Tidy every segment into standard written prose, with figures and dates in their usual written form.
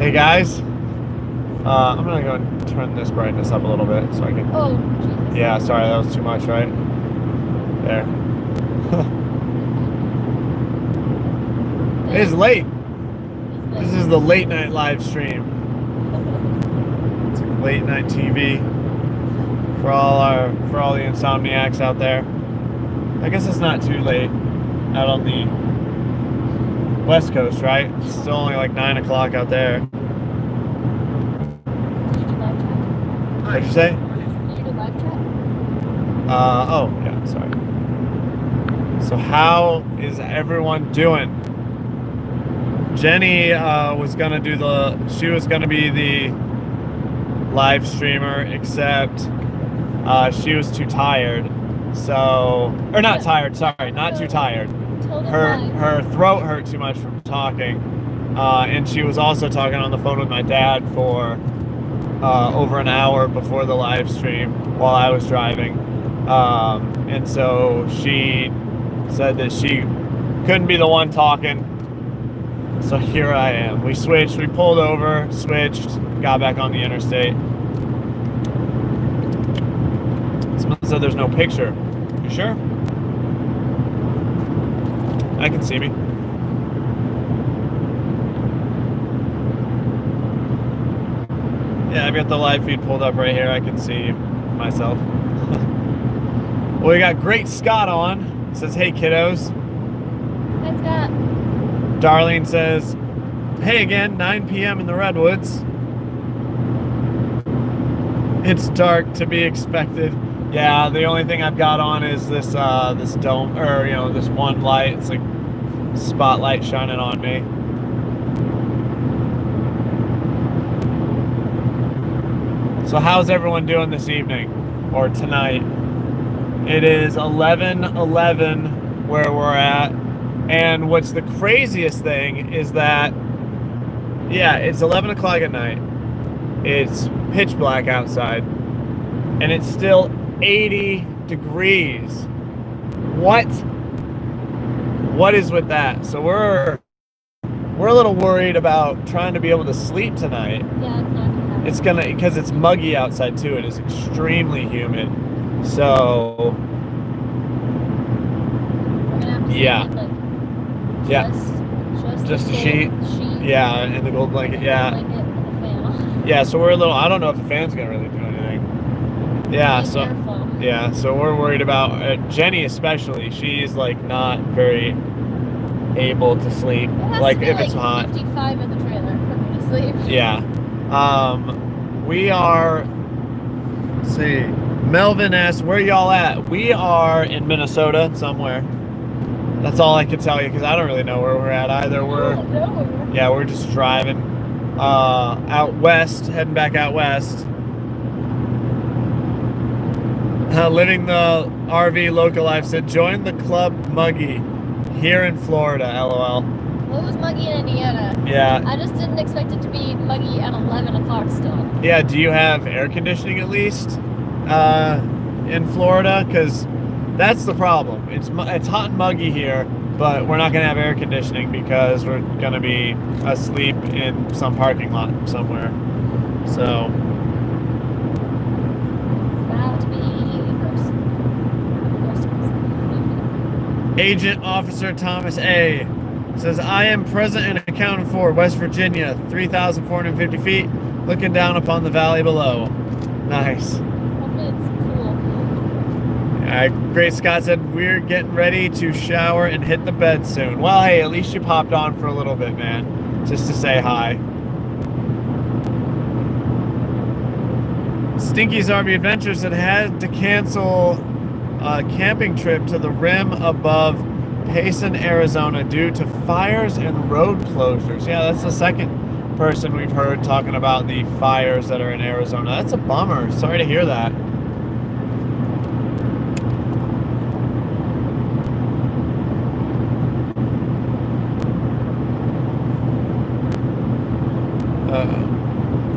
Hey guys, I'm gonna go and turn this brightness up a little bit so I can. Oh, Jesus. Yeah, sorry, that was too much, right? There. It is late. This is the late night live stream. It's like late night TV for all the insomniacs out there. I guess it's not too late out on the West Coast, right? It's still only like 9 o'clock out there. What'd you say? Did you do live chat? Oh, yeah, sorry. So how is everyone doing? Jenny was gonna be the live streamer, except she was too tired. So, or not tired, sorry, not too tired. Her throat hurt too much from talking. And she was also talking on the phone with my dad for over an hour before the live stream while I was driving. And so she said that she couldn't be the one talking. So here I am. We switched, we pulled over, switched, got back on the interstate. Someone said there's no picture. You sure? I can see me. Yeah, I've got the live feed pulled up right here. I can see myself. Well, we got Great Scott on. It says, hey, kiddos. Hi, Scott. Darlene says, hey again, 9 p.m. in the Redwoods. It's dark, to be expected. Yeah, the only thing I've got on is this this dome, or this one light. It's like spotlight shining on me. So how's everyone doing this evening or tonight? It is 11:11 where we're at, and what's the craziest thing is that, yeah, it's 11 o'clock at night. It's pitch black outside, and it's still 80 degrees. What is with that? So we're a little worried about trying to be able to sleep tonight. Yeah, it's not gonna happen. It's gonna, because it's muggy outside too. It is extremely humid. So We're gonna have to yeah. sleep in, like, Yeah. just a the sheet. sheet. Yeah, and the gold blanket. Yeah. Blanket and the fan. Yeah, so we're a little, I don't know if the fan's gonna really do anything. Yeah, Be so careful. yeah, so we're worried about Jenny especially. She's like not very able to sleep, It has like to be if it's hot. 55 in the trailer for me to sleep. Yeah. We are, let's see, Melvin asks, where y'all at? We are in Minnesota somewhere. That's all I can tell you because I don't really know where we're at either. Yeah, we're just driving out west, heading back out west. Living the RV local life said, join the club Muggy here in Florida, LOL. Well, it was muggy in Indiana. Yeah. I just didn't expect it to be muggy at 11 o'clock still. Yeah, do you have air conditioning at least in Florida? Because that's the problem. It's hot and muggy here, but we're not going to have air conditioning because we're going to be asleep in some parking lot somewhere. So It's about to be gross. Agent Officer Thomas A. says, I am present and accounted for, West Virginia, 3,450 feet, looking down upon the valley below. Nice. Hopefully it's cool. Great Scott said, we're getting ready to shower and hit the bed soon. Well, hey, at least you popped on for a little bit, man, just to say hi. Stinky's RV Adventures had to cancel a camping trip to the rim above Payson, Arizona due to fires and road closures. Yeah, that's the second person we've heard talking about the fires that are in Arizona. That's a bummer. Sorry to hear that.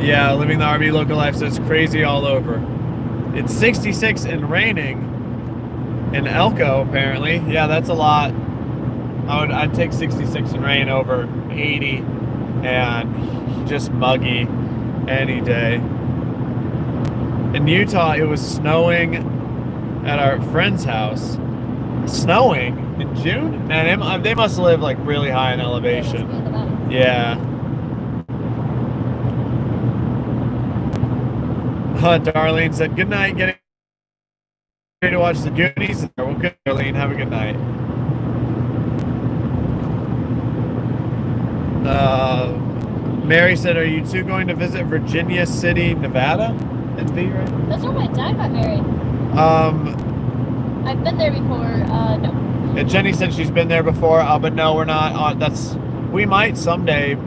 Yeah, living the RV local life says crazy all over. It's 66 and raining in Elko, apparently. Yeah, that's a lot. I'd take 66 and rain over 80 and just muggy any day. In Utah, it was snowing at our friend's house. Snowing in June? Man, they must live like really high in elevation. Yeah. Darlene said, good night, getting ready to watch the Goonies. Well, good, Darlene. Have a good night. Mary said, are you two going to visit Virginia City, Nevada? That's right? That's where my dad got married. I've been there before. No. Yeah, Jenny said she's been there before, but no, we're not. We might someday,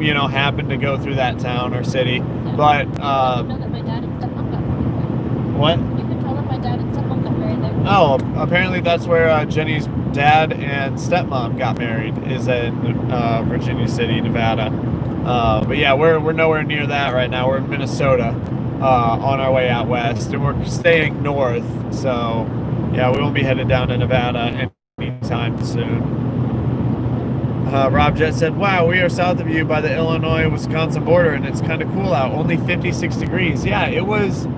happen to go through that town or city. Yeah. But you know that my dad and stepmom got married there. What? You can tell that my dad and stepmom got married there. Oh, apparently that's where Jenny's dad and stepmom got married, is in Virginia City, Nevada. But yeah, we're nowhere near that right now. We're in Minnesota, on our way out west, and we're staying north. So yeah, we won't be headed down to Nevada anytime soon. Rob Jet said, wow, we are south of you by the Illinois-Wisconsin border, and it's kind of cool out. Only 56 degrees. Yeah, it was,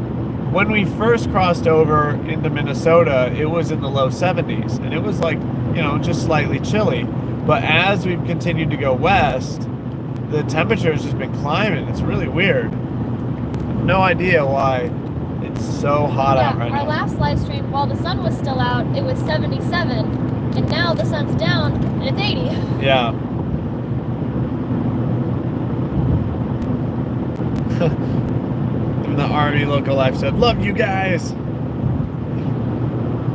when we first crossed over into Minnesota, it was in the low 70s, and it was like, just slightly chilly. But as we've continued to go west, the temperature has just been climbing. It's really weird. No idea why it's so hot out right now. Our last live stream, while the sun was still out, it was 77. And now the sun's down and it's 80. Yeah. Even the Army local life said, love you guys.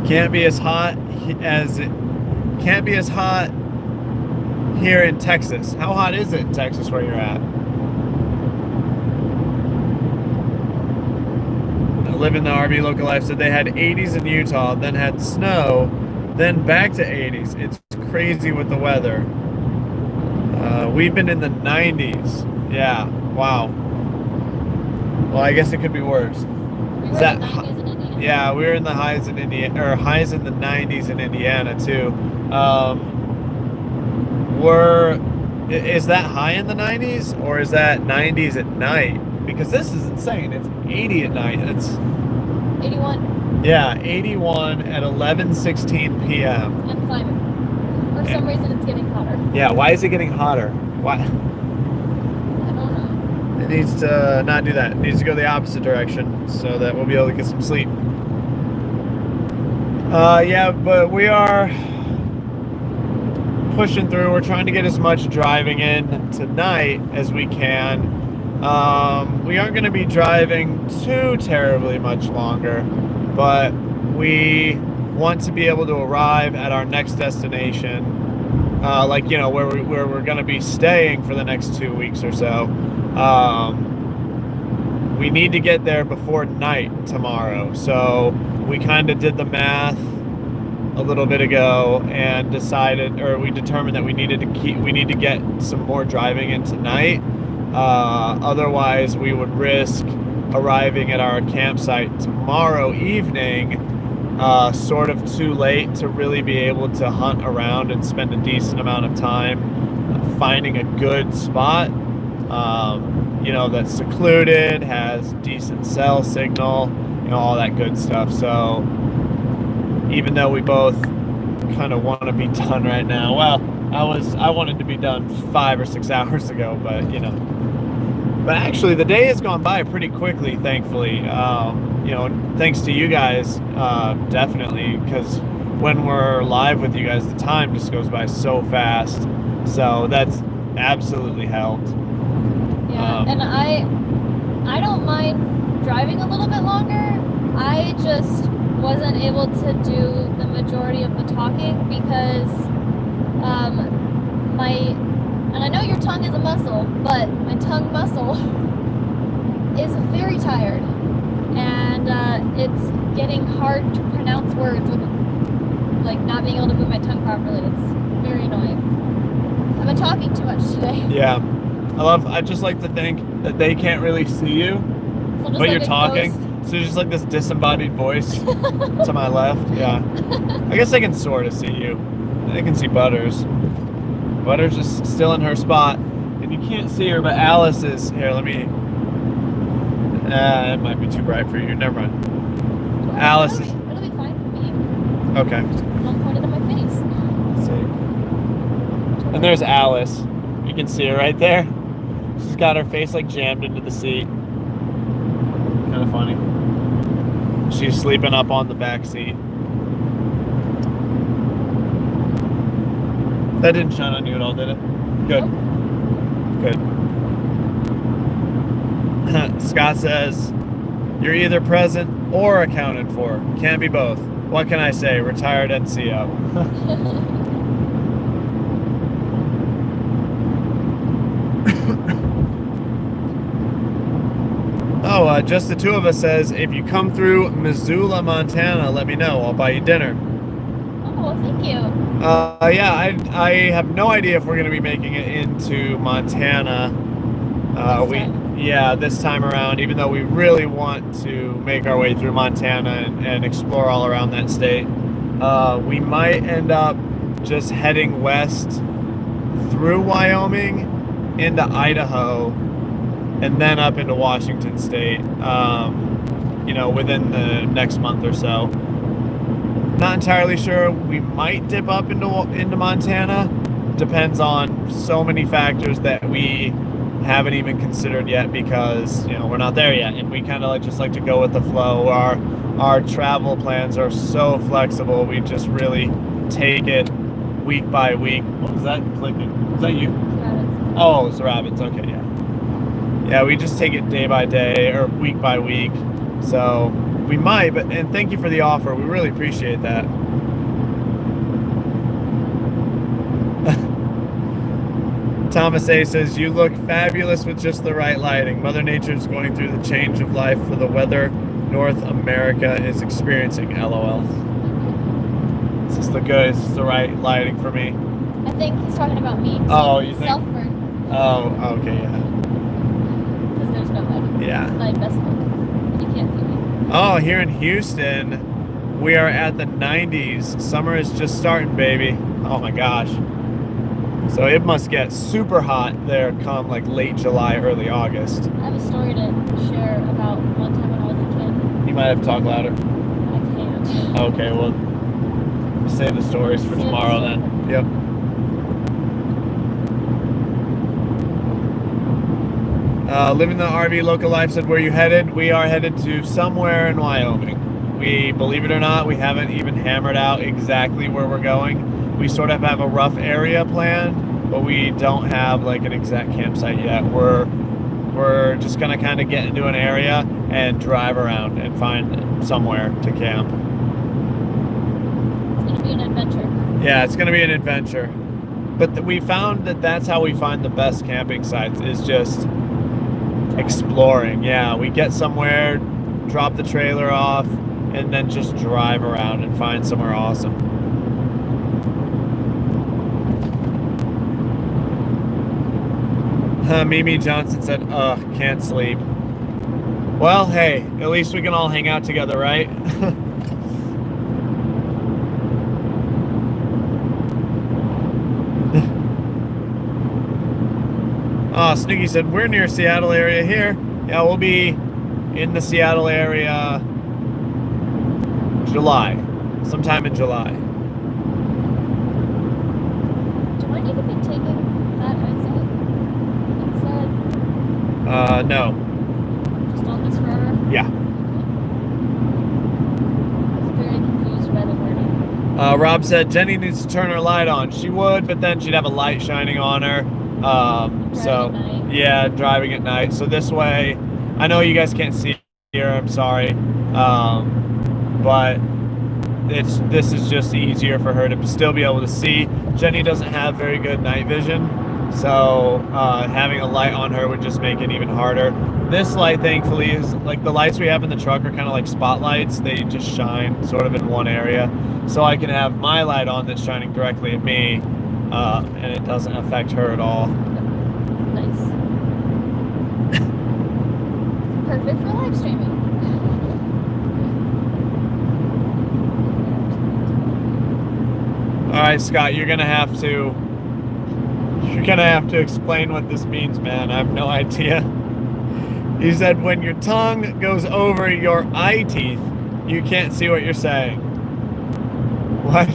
Can't be as hot here in Texas. How hot is it in Texas where you're at? I live in the RV local life said they had 80s in Utah, then had snow, then back to 80s. It's crazy with the weather. We've been in the 90s. Yeah. Wow. Well, I guess it could be worse. Is that in Indiana? Yeah, we were in the highs in Indiana, or highs in the 90s in Indiana too. Is that high in the 90s, or is that 90s at night? Because this is insane. It's 80 at night. It's 81. Yeah, 81 at 11:16 p.m. And climbing. For some reason, it's getting hotter. Yeah, why is it getting hotter? Why? I don't know. It needs to not do that. It needs to go the opposite direction so that we'll be able to get some sleep. Yeah, but we are pushing through. We're trying to get as much driving in tonight as we can. We aren't going to be driving too terribly much longer, but we want to be able to arrive at our next destination, where we're going to be staying for the next 2 weeks or so. We need to get there before night tomorrow, so we kind of did the math a little bit ago and we determined that we need to get some more driving in tonight. Otherwise we would risk arriving at our campsite tomorrow evening sort of too late to really be able to hunt around and spend a decent amount of time finding a good spot that's secluded, has decent cell signal, all that good stuff. So even though we both kind of want to be done right now, well, I wanted to be done 5 or 6 hours ago, but but actually the day has gone by pretty quickly, thankfully. Thanks to you guys, definitely, because when we're live with you guys, the time just goes by so fast. So that's absolutely helped. Yeah, and I don't mind driving a little bit longer. I just wasn't able to do the majority of the talking because and I know your tongue is a muscle, but my tongue muscle is very tired, and it's getting hard to pronounce words with not being able to move my tongue properly. It's very annoying. I've been talking too much today. Yeah, I just like to think that they can't really see you, so but you're talking. So just like this disembodied voice to my left. Yeah, I guess I can sort of see you. I can see Butters. Butters is still in her spot, and And you can't see her, but Alice is here. Let me. It might be too bright for you. Never mind. Well, Alice is. It'll be fine for me. Okay. Don't point it at my face. Let's see. And there's Alice. You can see her right there. She's got her face like jammed into the seat. Kind of funny. She's sleeping up on the back seat. That didn't shine on you at all, did it? Good. Good. Scott says, you're either present or accounted for. Can't be both. What can I say? Retired NCO. Oh, just the two of us says, if you come through Missoula, Montana, let me know. I'll buy you dinner. Oh, thank you. Yeah, I have no idea if we're going to be making it into Montana. This time around, even though we really want to make our way through Montana and explore all around that state. We might end up just heading west through Wyoming into Idaho and then up into Washington State, within the next month or so. Not entirely sure. We might dip up into Montana. Depends on so many factors that we haven't even considered yet because we're not there yet, and we kind of just like to go with the flow. Our travel plans are so flexible. We just really take it week by week. What was that clicking? Was that you? Rabbits. Oh, it's the rabbits. Okay, yeah. Yeah, we just take it day by day or week by week. So we might, and thank you for the offer. We really appreciate that. Thomas A says, you look fabulous with just the right lighting. Mother Nature is going through the change of life for the weather North America is experiencing. LOL. Is this the right lighting for me? I think he's talking about me. Oh, you think? Self-burn. Oh, okay, yeah. Because there's no lighting. Yeah. My best look. You can't see me. Oh, here in Houston, we are at the 90s. Summer is just starting, baby. Oh my gosh. So it must get super hot there come like late July, early August. I have a story to share about one time when I was a kid. You might have to talk louder. I can't. Okay, well, save the stories for tomorrow then. Yep. Living the RV local life said, where you headed? We are headed to somewhere in Wyoming. We, believe it or not, we haven't even hammered out exactly where we're going. We sort of have a rough area plan, but we don't have like an exact campsite yet. We're just gonna kind of get into an area and drive around and find somewhere to camp. It's gonna be an adventure. Yeah, it's gonna be an adventure. But we found that that's how we find the best camping sites, is just exploring. Yeah, we get somewhere, drop the trailer off, and then just drive around and find somewhere awesome. Mimi Johnson said, ugh, can't sleep. Well, hey, at least we can all hang out together, right? Sniggy said, we're near Seattle area here. Yeah, we'll be in the Seattle area sometime in July. Do I need to be taking that outside? No. Just on this forever? Yeah. I was very confused by the wording. Rob said Jenny needs to turn her light on. She would, but then she'd have a light shining on her. Driving at night. So this way, I know you guys can't see her, I'm sorry. But this is just easier for her to still be able to see. Jenny doesn't have very good night vision, so having a light on her would just make it even harder. This light, thankfully, is like the lights we have in the truck are kind of like spotlights. They just shine sort of in one area, so I can have my light on that's shining directly at me, and it doesn't affect her at all. Nice. Perfect for live streaming. All right, Scott, you're gonna have to You're gonna have to explain what this means, man. I have no idea. He said when your tongue goes over your eye teeth, you can't see what you're saying. What?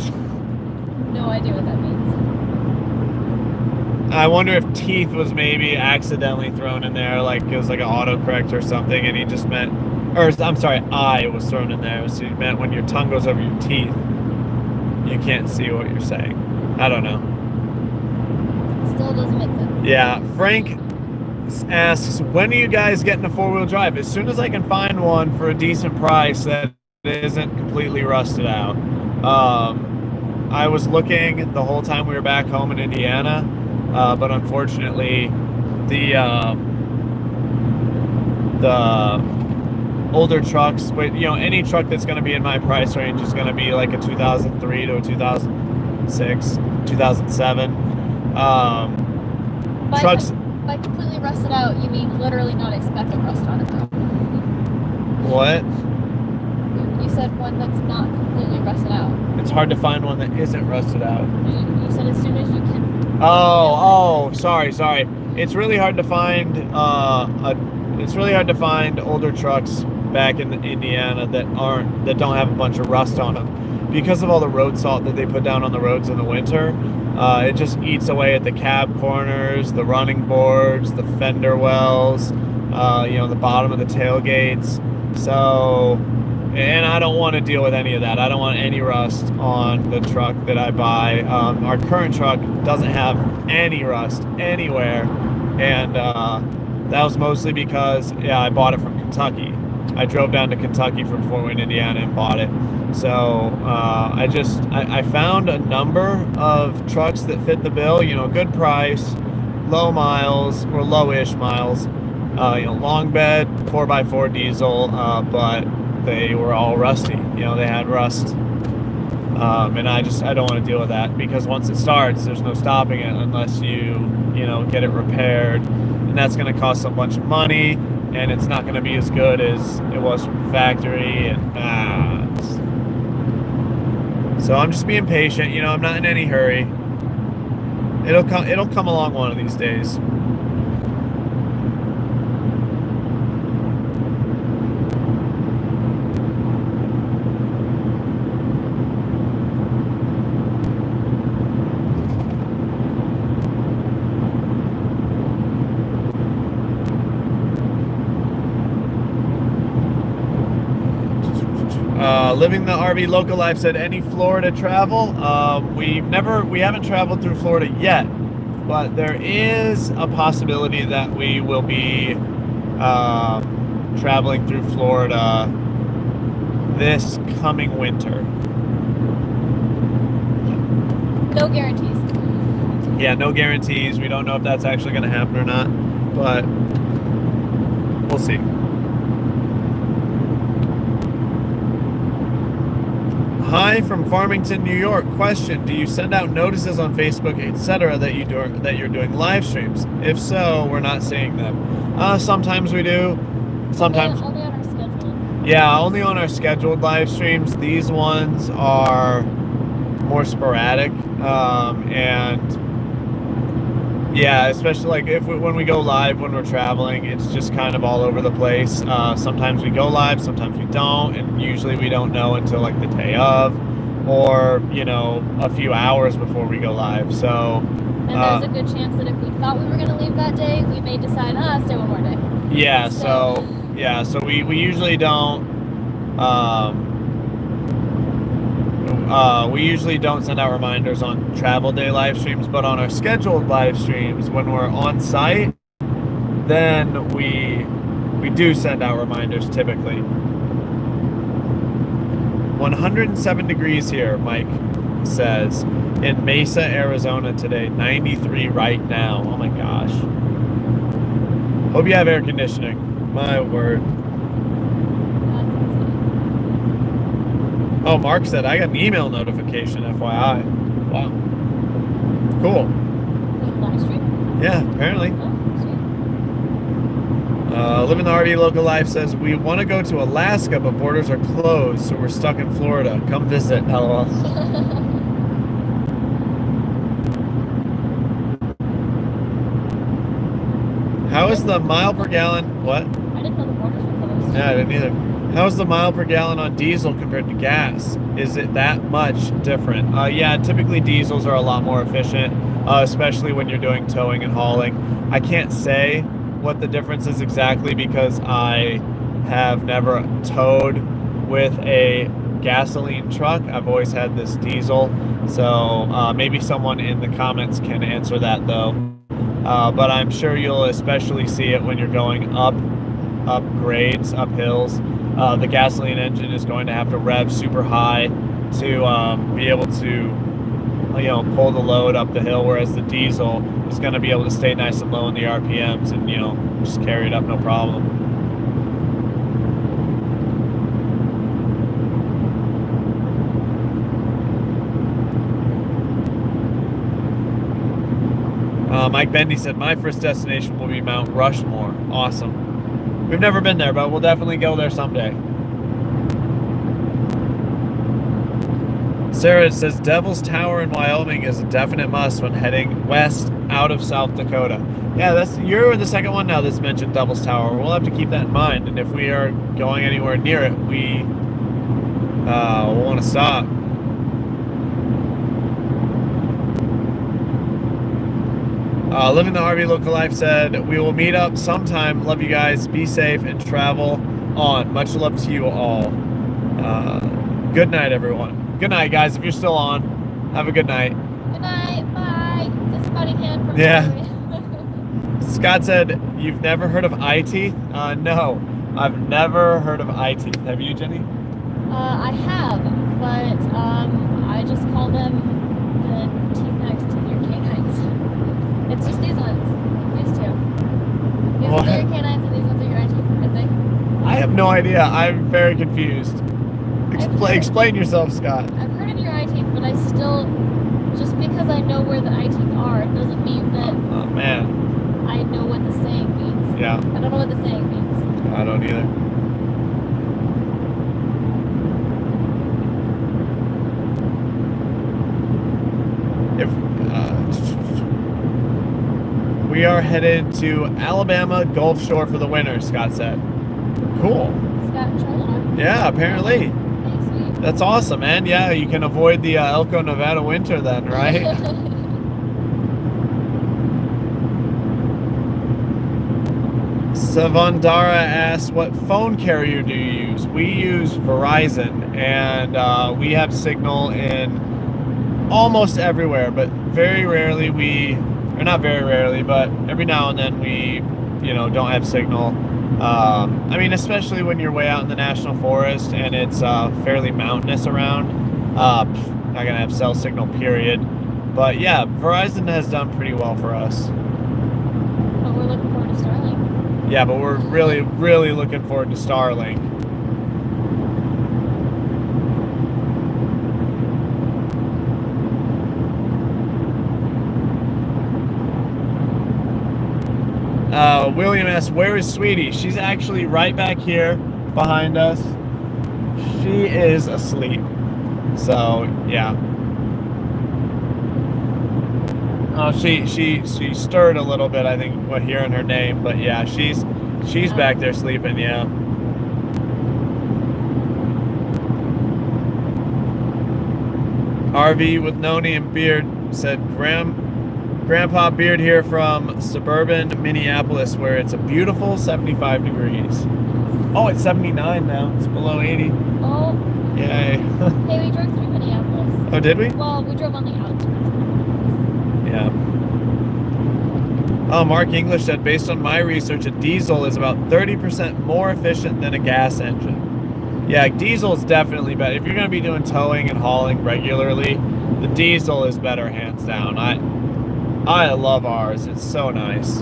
No idea what that means. I wonder if teeth was maybe accidentally thrown in there, like it was like an autocorrect or something, and he just meant, or I'm sorry, eye was thrown in there, so he meant when your tongue goes over your teeth, you can't see what you're saying. I don't know. Still doesn't make sense. Yeah, Frank asks, when are you guys getting a four-wheel drive? As soon as I can find one for a decent price that isn't completely rusted out. I was looking the whole time we were back home in Indiana, but unfortunately, the older trucks, but you know, any truck that's going to be in my price range is going to be like a 2003 to a 2006, 2007. Trucks. By completely rusted out, you mean literally not expecting rust on it. What? You said one that's not completely rusted out. It's hard to find one that isn't rusted out. You said as soon as you can. Oh, sorry. It's really hard to find. It's really hard to find older trucks back in Indiana that don't have a bunch of rust on them, because of all the road salt that they put down on the roads in the winter. It just eats away at the cab corners, the running boards, the fender wells, the bottom of the tailgates. So, and I don't want to deal with any of that. I don't want any rust on the truck that I buy. Our current truck doesn't have any rust anywhere, and that was mostly because, I bought it from Kentucky. I drove down to Kentucky from Fort Wayne, Indiana, and bought it. So I found a number of trucks that fit the bill. Good price, low miles or lowish miles. Long bed, 4x4 diesel, but they were all rusty. They had rust, and I don't want to deal with that, because once it starts, there's no stopping it unless you get it repaired, and that's going to cost a bunch of money. And it's not going to be as good as it was from the factory, and so I'm just being patient. I'm not in any hurry. It'll come along one of these days. Living the RV local life said, any Florida travel? We haven't traveled through Florida yet, but there is a possibility that we will be traveling through Florida this coming winter. No guarantees. Yeah, no guarantees. We don't know if that's actually going to happen or not, but we'll see. Hi from Farmington, New York. Question: do you send out notices on Facebook, etc., that you're doing live streams? If so, we're not seeing them. Sometimes we do. Sometimes only on our schedule. Yeah, only on our scheduled live streams. These ones are more sporadic, and yeah, especially like when we go live when we're traveling, it's just kind of all over the place. Sometimes we go live, sometimes we don't, and usually we don't know until like the day of, or a few hours before we go live. So and there's a good chance that if we thought we were going to leave that day, we may decide, stay one more day. Yeah, so we usually don't. We usually don't send out reminders on travel day live streams, but on our scheduled live streams, when we're on site, then we do send out reminders typically. 107 degrees here, Mike says, in Mesa, Arizona today. 93 right now. Oh my gosh. Hope you have air conditioning. My word. Oh, Mark said, I got an email notification, FYI. Wow. Cool. Live stream? Yeah, apparently. Oh, sweet. Living the RV local life says, we want to go to Alaska, but borders are closed, so we're stuck in Florida. Come visit. LOL. How is the mile per gallon? What? I didn't know the borders were closed. Yeah, I didn't either. How is the mile per gallon on diesel compared to gas? Is it that much different? Yeah, typically diesels are a lot more efficient, especially when you're doing towing and hauling. I can't say what the difference is exactly because I have never towed with a gasoline truck. I've always had this diesel. So maybe someone in the comments can answer that though. But I'm sure you'll especially see it when you're going up grades, up hills. The gasoline engine is going to have to rev super high to be able to, pull the load up the hill, whereas the diesel is going to be able to stay nice and low in the RPMs and, just carry it up no problem. Mike Bendy said, my first destination will be Mount Rushmore. Awesome. We've never been there, but we'll definitely go there someday. Sarah says, Devil's Tower in Wyoming is a definite must when heading west out of South Dakota. Yeah, you're the second one now that's mentioned Devil's Tower. We'll have to keep that in mind, and if we are going anywhere near it, we'll want to stop. Living the RV Local Life said, we will meet up sometime. Love you guys. Be safe and travel on. Much love to you all. Good night, everyone. Good night, guys. If you're still on, have a good night. Good night. Bye. Disappointing hand from Yeah. Scott said, you've never heard of eye teeth? No, I've never heard of eye teeth. Have you, Jenny? I have, but I just call them the teeth next to your canines. It's just these ones. These two. These ones are your canines and these ones are your eye teeth, I think. I have no idea. I'm very confused. Explain yourself, Scott. I've heard of your eye teeth, but I still, just because I know where the eye teeth are, it doesn't mean that Oh, man. I know what the saying means. Yeah. I don't know what the saying means. I don't either. We are headed to Alabama Gulf Shore for the winter, Scott said. Cool. Scott Trailer? Yeah, apparently. Hey, sweet. That's awesome, man. Yeah, you can avoid the Elko, Nevada winter then, right? Savandara asks, what phone carrier do you use? We use Verizon, and we have signal in almost everywhere, but very rarely or not very rarely, but every now and then we, don't have signal. I mean, especially when you're way out in the national forest and it's fairly mountainous around, not gonna have cell signal, period. But yeah, Verizon has done pretty well for us. But we're looking forward to Starlink. Yeah, but we're really, really looking forward to Starlink. William asks, where is Sweetie? She's actually right back here behind us. She is asleep. So, yeah. Oh, she stirred a little bit, I think, hearing her name. But yeah, she's back there sleeping, yeah. RV with Noni and Beard said, Grandpa Beard here from suburban Minneapolis, where it's a beautiful 75 degrees. Oh, it's 79 now. It's below 80. Oh. Yay. Hey, we drove through Minneapolis. Oh, did we? Well, we drove on the outskirts. Yeah. Oh, Mark English said, based on my research, a diesel is about 30% more efficient than a gas engine. Yeah, diesel is definitely better. If you're going to be doing towing and hauling regularly, the diesel is better, hands down. I love ours. It's so nice.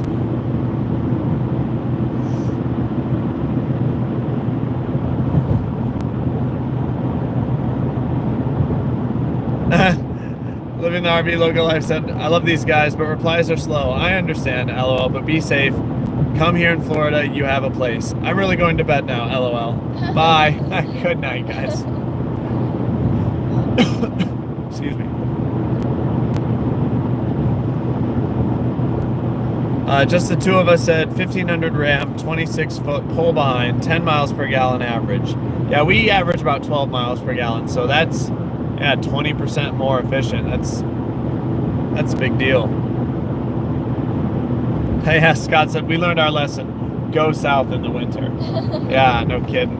Living the RV Local Life said, I love these guys, but replies are slow. I understand, LOL, but be safe. Come here in Florida, you have a place. I'm really going to bed now, LOL. Bye. Good night, guys. Excuse me. Just the two of us at 1500 ramp, 26-foot pull behind, 10 miles per gallon average. Yeah, we average about 12 miles per gallon, so that's 20% more efficient. That's a big deal. Hey, yeah, Scott said we learned our lesson. Go south in the winter. Yeah, no kidding.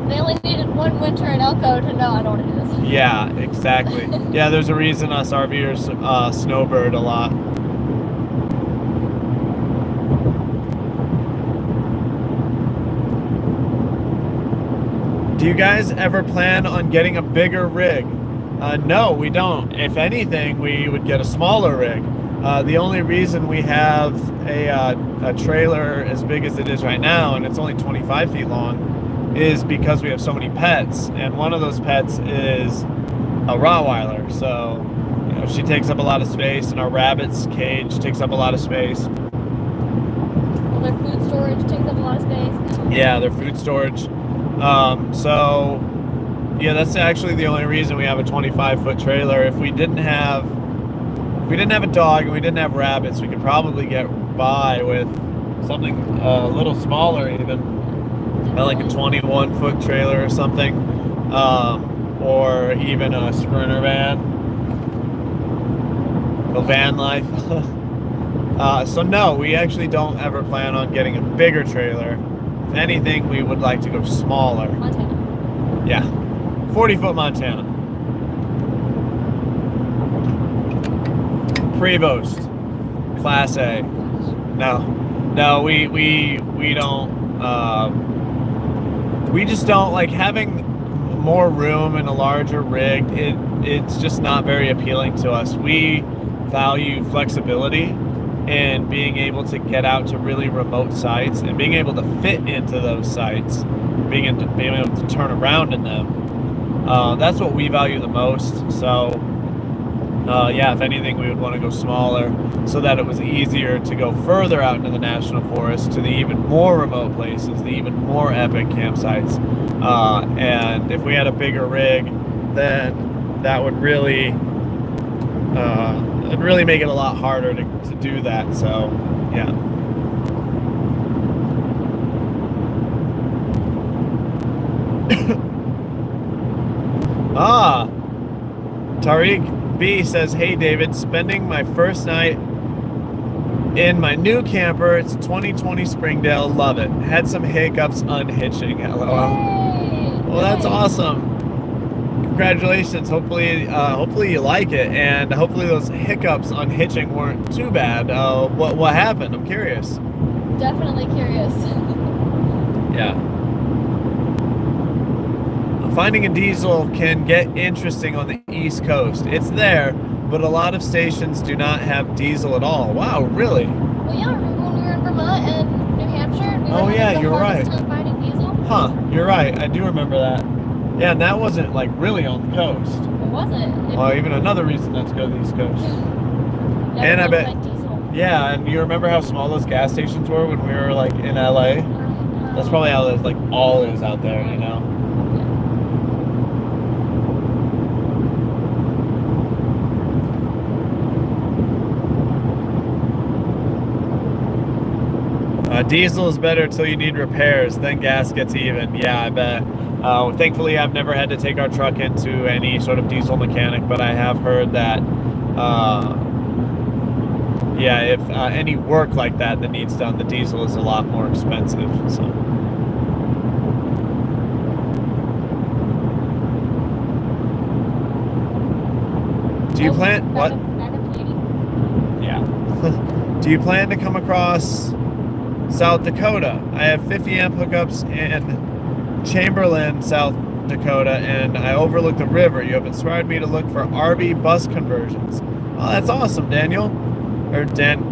They only needed one winter in Elko to know I know what it is. Yeah, exactly. Yeah, there's a reason us RVers snowbird a lot. Do you guys ever plan on getting a bigger rig? No, we don't. If anything, we would get a smaller rig. The only reason we have a trailer as big as it is right now, and it's only 25 feet long, is because we have so many pets. And one of those pets is a Rottweiler. So, you know, she takes up a lot of space, and our rabbit's cage takes up a lot of space. Well, their food storage takes up a lot of space. Yeah, their food storage. So yeah, that's actually the only reason we have a 25-foot trailer. If we didn't have a dog and we didn't have rabbits, we could probably get by with something a little smaller, even like a 21-foot trailer or something, or even a Sprinter van, a van life. So no, we actually don't ever plan on getting a bigger trailer. If anything, we would like to go smaller. Montana. Yeah, 40-foot Montana. Prevost, Class A. No, we don't. We just don't like having more room and a larger rig. It's just not very appealing to us. We value flexibility and being able to get out to really remote sites and being able to fit into those sites, being able to turn around in them. That's what we value the most. So yeah, if anything, we would want to go smaller so that it was easier to go further out into the national forest, to the even more remote places, the even more epic campsites. And if we had a bigger rig, then that would really it'd really make it a lot harder to do that. So yeah. Tariq B says, hey David, spending my first night in my new camper. It's a 2020 Springdale. Love it. Had some hiccups unhitching. LOL. Well, that's awesome. Congratulations. Hopefully you like it, and hopefully those hiccups on hitching weren't too bad. What happened? I'm curious. Definitely curious. Yeah. Finding a diesel can get interesting on the East Coast. It's there, but a lot of stations do not have diesel at all. Wow, really? Well, yeah, remember when we were in Vermont and New Hampshire? We Oh yeah, you're right. Finding diesel? Huh, you're right. I do remember that. Yeah, and that wasn't like really on the coast. It wasn't. Well, even another reason not to go to the East Coast. Yeah, And I bet. find diesel. Yeah, and you remember how small those gas stations were when we were like in LA? That's probably how there's like all is out there, you know? Diesel is better till you need repairs, then gas gets even. Yeah, I bet. Thankfully, I've never had to take our truck into any sort of diesel mechanic, but I have heard that, yeah, if any work like that needs done, the diesel is a lot more expensive. So. Do you plan what? Yeah. Do you plan to come across South Dakota? I have 50 amp hookups in Chamberlain, South Dakota, and I overlook the river. You have inspired me to look for RV bus conversions. Oh, that's awesome, Daniel. Or Danielle.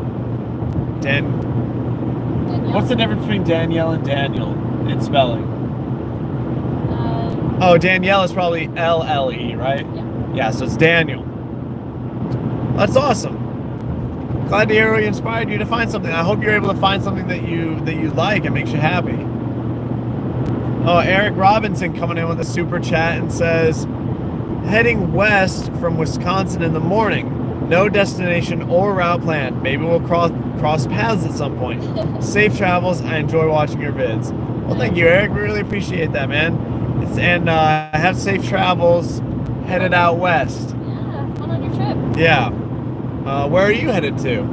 What's the difference between Danielle and Daniel in spelling? Oh, Danielle is probably LLE, right? Yeah. Yeah, so it's Daniel. That's awesome. Glad to hear we inspired you to find something. I hope you're able to find something that you like and makes you happy. Oh, Eric Robinson coming in with a super chat and says, heading west from Wisconsin in the morning. No destination or route planned. Maybe we'll cross paths at some point. Safe travels. I enjoy watching your vids. Well, thank you, Eric. We really appreciate that, man. Have safe travels. Headed out west. Yeah, fun on your trip. Yeah. Where are you headed to?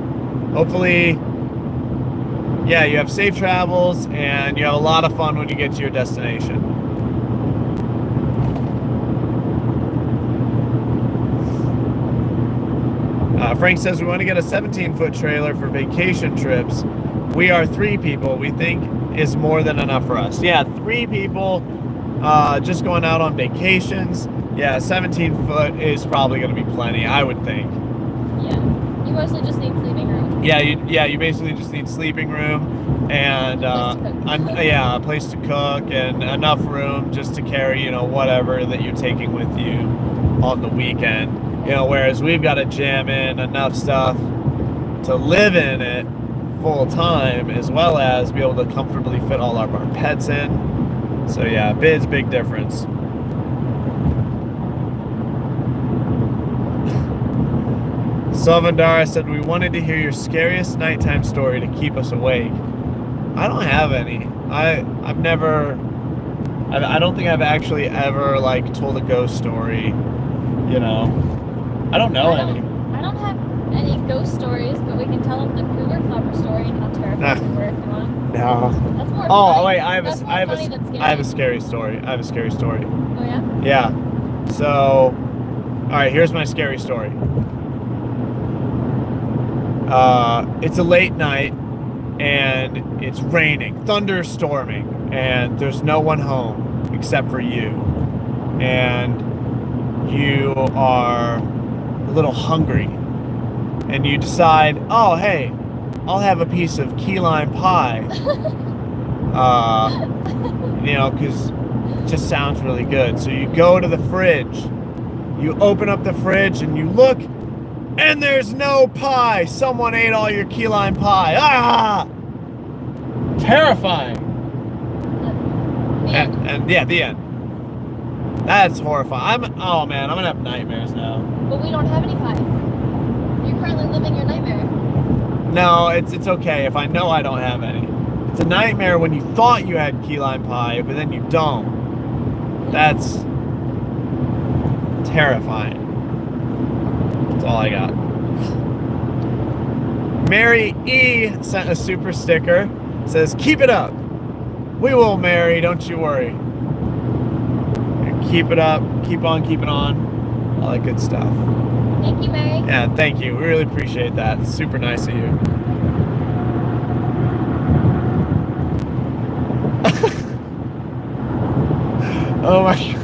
Hopefully, yeah, you have safe travels and you have a lot of fun when you get to your destination. Frank says we want to get a 17-foot trailer for vacation trips. We are 3 people. We think is more than enough for us. Yeah, 3 people just going out on vacations. Yeah, 17 foot is probably going to be plenty, I would think. Yeah, you mostly just need sleeping room. Yeah, you basically just need sleeping room and a place to cook and enough room just to carry, whatever that you're taking with you on the weekend. Whereas we've got to jam in enough stuff to live in it full time, as well as be able to comfortably fit all of our pets in. So yeah, big difference. Salvandara said we wanted to hear your scariest nighttime story to keep us awake. I don't have any. I don't think I've actually ever told a ghost story. I don't know any. I don't have any ghost stories, but we can tell them the Cougar Flopper story and how terrifying we were if you want. No. That's more Oh funny. wait, I have a scary story. Oh yeah? Yeah. So, all right, here's my scary story. It's a late night and it's raining, thunderstorming, and there's no one home except for you. And you are a little hungry and you decide, oh, hey, I'll have a piece of key lime pie. Because it just sounds really good. So you go to the fridge, you open up the fridge and you look, and there's no pie. Someone ate all your key lime pie. Ah! Terrifying. And yeah, the end. That's horrifying. I'm gonna have nightmares now. But we don't have any pie. You're currently living your nightmare. No, it's okay if I know I don't have any. It's a nightmare when you thought you had key lime pie, but then you don't. That's terrifying. That's all I got. Mary E sent a super sticker. Says, keep it up. We will, Mary, don't you worry. Keep it up. Keep on keeping on. All that good stuff. Thank you, Mary. Yeah, thank you. We really appreciate that. It's super nice of you. Oh my God.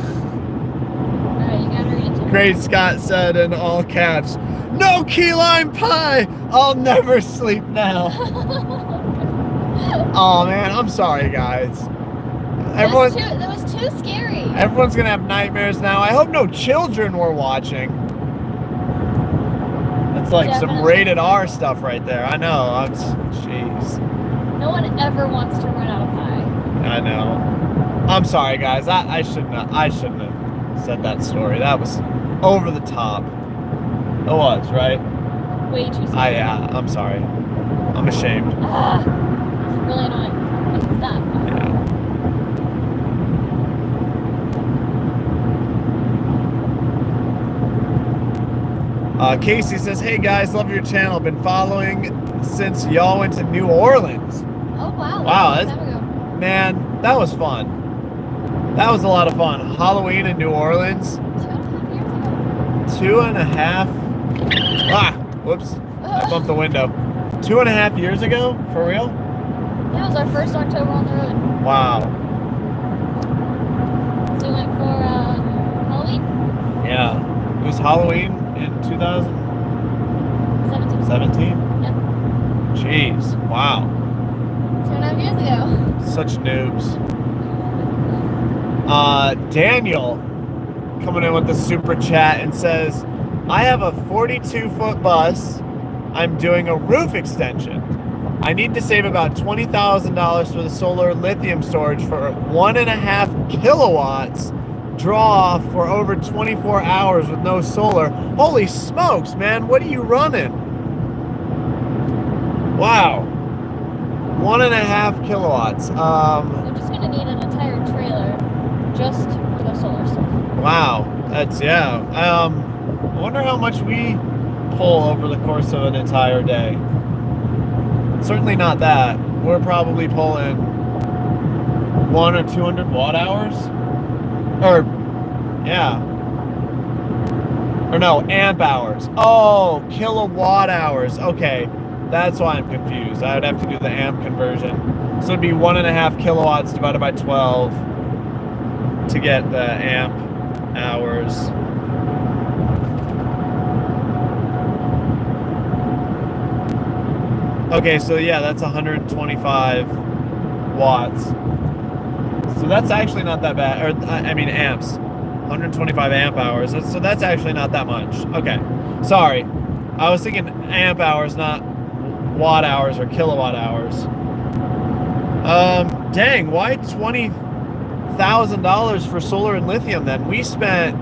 Alright, you gotta read it to me. Great Scott said in all caps, no key lime pie! I'll never sleep now. Oh man, I'm sorry guys. That was too scary. Everyone's gonna have nightmares now. I hope no children were watching. That's like some Definitely. rated R stuff right there. I know. Jeez. No one ever wants to run out of pie. I know. I'm sorry, guys. I shouldn't have said that story. That was over the top. It was, right? Way too scary. Yeah. I'm sorry. I'm ashamed. Ah, it's really annoying. Stop. Yeah. Casey says, hey guys, love your channel. Been following since y'all went to New Orleans. Oh wow. Wow, That was a long time ago. Man, that was fun. That was a lot of fun. Halloween in New Orleans. 2.5 years ago. 2.5. Ah, whoops. I bumped the window. 2.5 years ago? For real? That was our first October on the road. Wow. So we went for Halloween. Yeah. It was Halloween in 2017? 17. Yep. Jeez. Wow. 2.5 years ago. Such noobs. Daniel coming in with the super chat and says, I have a 42-foot bus. I'm doing a roof extension. I need to save about $20,000 for the solar lithium storage for 1.5 kilowatts draw for over 24 hours with no solar. Holy smokes, man. What are you running? Wow. 1.5 kilowatts. We're just gonna need an entire trailer just for the solar stuff. Wow. That's, yeah. I wonder how much we pull over the course of an entire day. Certainly not that. We're probably pulling 100 or 200 watt hours. Or, yeah. Or no, amp hours. Oh, kilowatt hours. Okay, that's why I'm confused. I would have to do the amp conversion. So it'd be 1.5 kilowatts divided by 12 to get the amp hours. Okay, so yeah, that's 125 watts. So that's actually not that bad. Or, I mean, amps. 125 amp hours. So that's actually not that much. Okay. Sorry. I was thinking amp hours, not watt hours or kilowatt hours. Dang, why $20,000 for solar and lithium then? We spent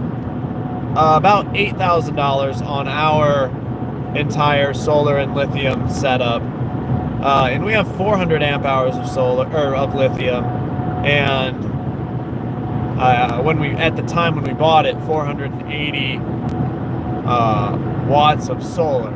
about $8,000 on our entire solar and lithium setup. And we have 400 amp hours of solar or of lithium, and at the time when we bought it, 480 watts of solar.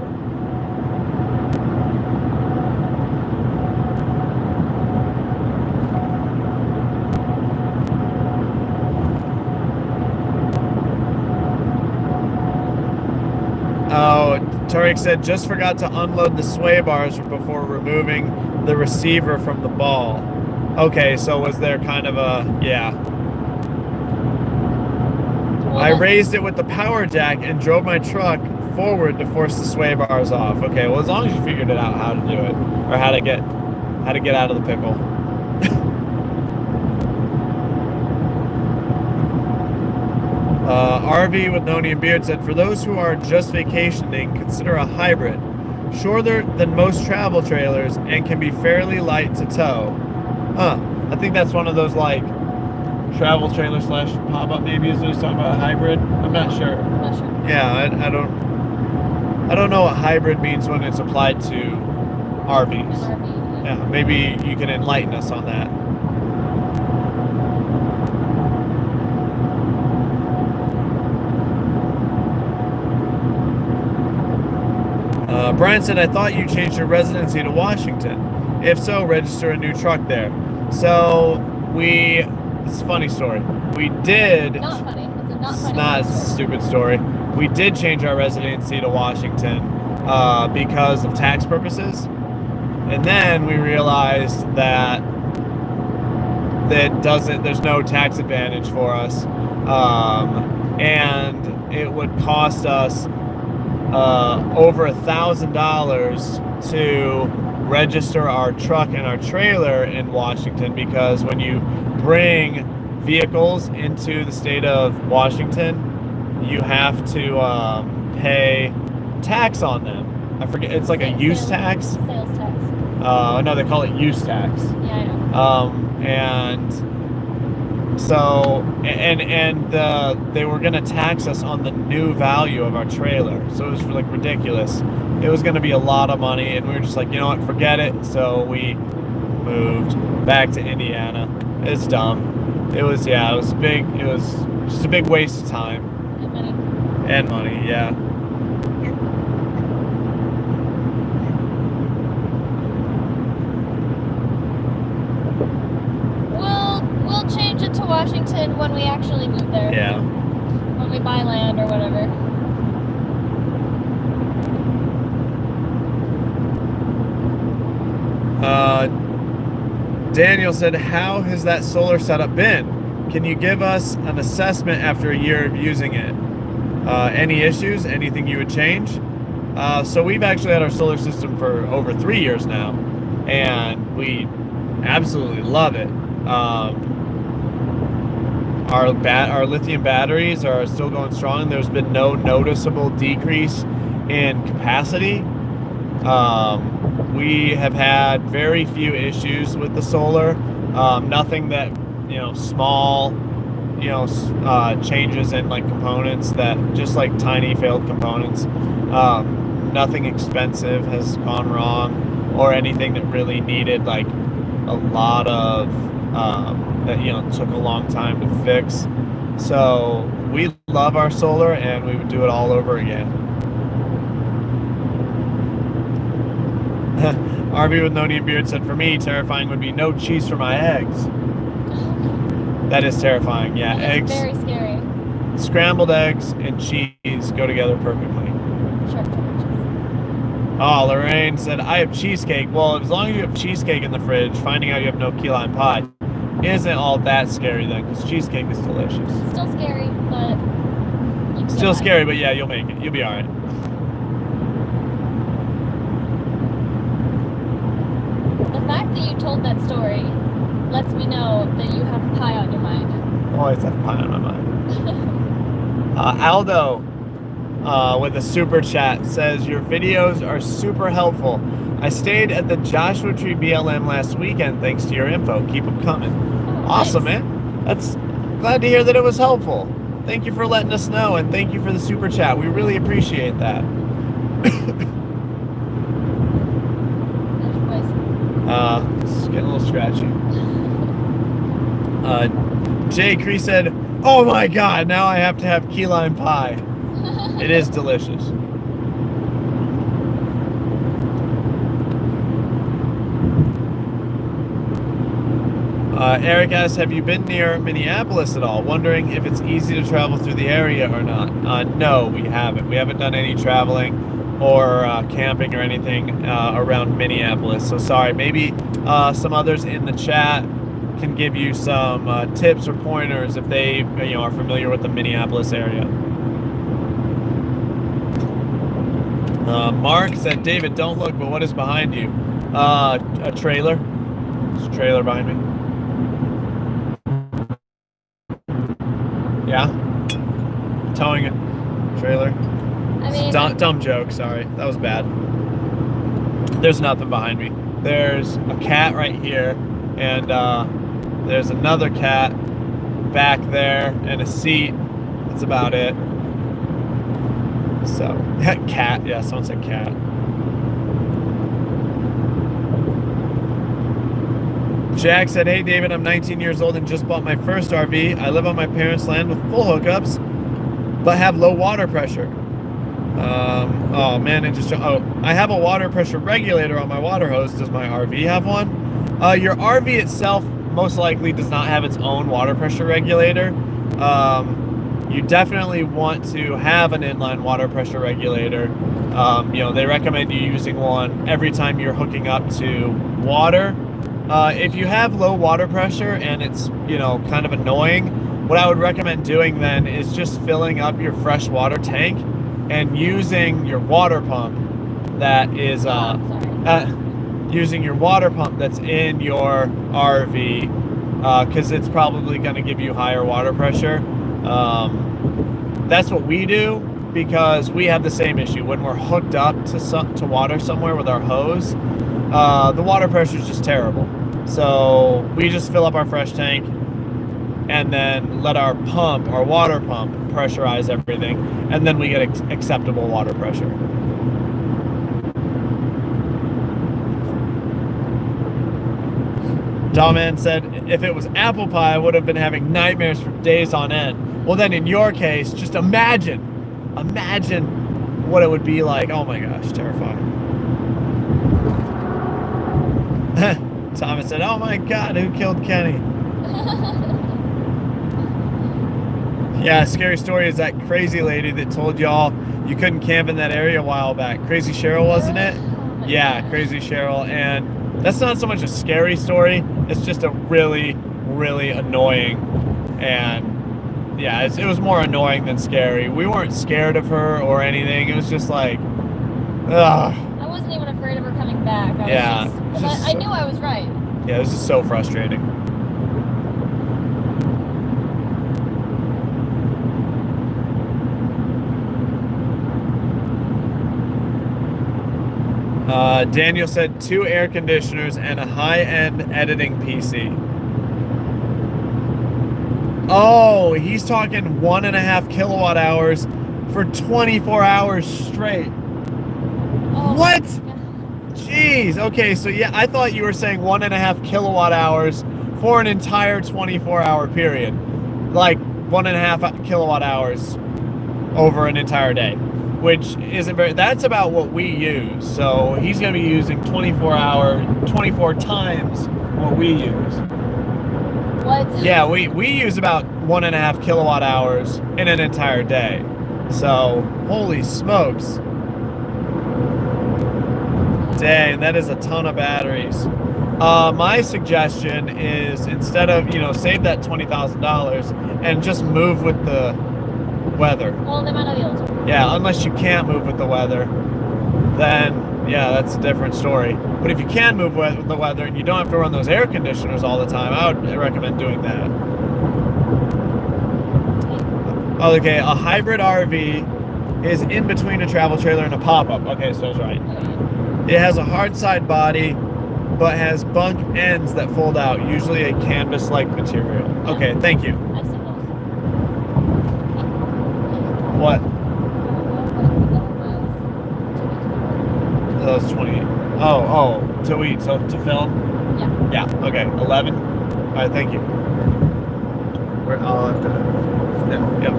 Oh, Tariq said, just forgot to unload the sway bars before removing the receiver from the ball. Okay, so was there kind of a, yeah. Well, I raised it with the power jack and drove my truck forward to force the sway bars off. Okay, well, as long as you figured it out how to do it, or how to get out of the pickle. RV with Noni and Beard said, for those who are just vacationing, consider a hybrid. Shorter than most travel trailers and can be fairly light to tow. Huh. I think that's one of those like travel trailer / pop-up maybe is what he's talking about, a hybrid. I'm not sure. Not sure. Yeah, I don't know what hybrid means when it's applied to RVs. RV, Yeah, maybe you can enlighten us on that. Brian said, I thought you changed your residency to Washington. If so, register a new truck there. So it's a funny story. We did. Not funny. It's not a stupid story. We did change our residency to Washington because of tax purposes. And then we realized that there's no tax advantage for us. And it would cost us over $1,000 to register our truck and our trailer in Washington, because when you bring vehicles into the state of Washington, you have to pay tax on them. I forget, it's like a use tax. Sales tax. No, they call it use tax. Yeah, I know. And so, they were gonna tax us on the new value of our trailer. So it was like ridiculous. It was gonna be a lot of money, and we were just like, you know what, forget it. So we moved back to Indiana. It's dumb. It was big. It was just a big waste of time. And money. And money, yeah. We'll change it to Washington when we actually move there. Yeah. When we buy land or whatever. Daniel said, how has that solar setup been? Can you give us an assessment after a year of using it? Any issues? Anything you would change? So we've actually had our solar system for over 3 years now, and we absolutely love it. Our lithium batteries are still going strong. There's been no noticeable decrease in capacity. We have had very few issues with the solar. Nothing that, small changes in like components that just like tiny failed components. Nothing expensive has gone wrong or anything that really needed like a lot of that took a long time to fix. So we love our solar and we would do it all over again. RV with No Name Beard said, for me, terrifying would be no cheese for my eggs. That is terrifying, yeah. Eggs, very scary. Scrambled eggs and cheese go together perfectly. Sure. Oh, Lorraine said, I have cheesecake. Well, as long as you have cheesecake in the fridge, finding out you have no key lime pie isn't all that scary then, because cheesecake is delicious. Still scary, but... Still scary, but yeah, you'll make it. You'll be all right. The fact that you told that story lets me know that you have pie on your mind. Always have pie on my mind. Aldo with a super chat says, your videos are super helpful. I stayed at the Joshua Tree BLM last weekend thanks to your info. Keep them coming. Oh, Awesome, nice. man. That's glad to hear that it was helpful. Thank you for letting us know, and thank you for the super chat. We really appreciate that. It's getting a little scratchy. Jay Cree said, oh my god, now I have to have key lime pie. It is delicious. Eric asks, have you been near Minneapolis at all? Wondering if it's easy to travel through the area or not. No, we haven't. We haven't done any traveling or camping or anything around Minneapolis. So sorry, maybe some others in the chat can give you some tips or pointers if they are familiar with the Minneapolis area. Mark said, David, don't look, but what is behind you? A trailer. There's a trailer behind me. Yeah. Towing a trailer. I mean, Dumb joke, sorry. That was bad. There's nothing behind me. There's a cat right here, and there's another cat back there, and a seat. That's about it. So, cat. Yeah, someone said cat. Jack said, hey David, I'm 19 years old and just bought my first RV. I live on my parents' land with full hookups, but have low water pressure. Oh man, I have a water pressure regulator on my water hose. Does my RV have one? Your RV itself most likely does not have its own water pressure regulator. You definitely want to have an inline water pressure regulator. They recommend you using one every time you're hooking up to water. If you have low water pressure and it's, kind of annoying, what I would recommend doing then is just filling up your fresh water tank and using your water pump that is, using your water pump that's in your RV, because it's probably going to give you higher water pressure. That's what we do because we have the same issue. When we're hooked up to water somewhere with our hose, the water pressure is just terrible. So we just fill up our fresh tank and then let our water pump pressurize everything, and then we get acceptable water pressure. Dawman said, if it was apple pie, I would have been having nightmares for days on end. Well, then in your case, just imagine what it would be like. Oh my gosh, terrifying. Thomas said, oh my God, who killed Kenny? Yeah, scary story is that crazy lady that told y'all you couldn't camp in that area a while back. Crazy Cheryl, wasn't it? Yeah, Crazy Cheryl. And that's not so much a scary story. It's just a really, really annoying. And yeah, it was more annoying than scary. We weren't scared of her or anything. It was just like, ugh. I wasn't even afraid of her coming back. I knew I was right. Yeah, this is so frustrating. Daniel said 2 air conditioners and a high-end editing PC. Oh, he's talking 1.5 kilowatt hours for 24 hours straight. Oh, What? yeah. Jeez. Okay, so yeah, I thought you were saying 1.5 kilowatt hours for an entire 24-hour period. Like 1.5 kilowatt hours over an entire day, which isn't very, that's about what we use. So he's going to be using 24 times what we use. What? Yeah, we use about 1.5 kilowatt hours in an entire day. So, holy smokes. Dang, that is a ton of batteries. My suggestion is instead of, save that $20,000 and just move with the weather. Well, they might not be able to. Yeah, unless you can't move with the weather, then yeah, that's a different story. But if you can move with the weather and you don't have to run those air conditioners all the time, I would recommend doing that. Okay, a hybrid RV is in between a travel trailer and a pop-up. Okay, so I was right. It has a hard side body, but has bunk ends that fold out, usually a canvas-like material. Okay, thank you. I've seen those. What? Those 20. Oh, to film? Yeah. Yeah, okay, 11. All right, thank you. I'll have to, yeah.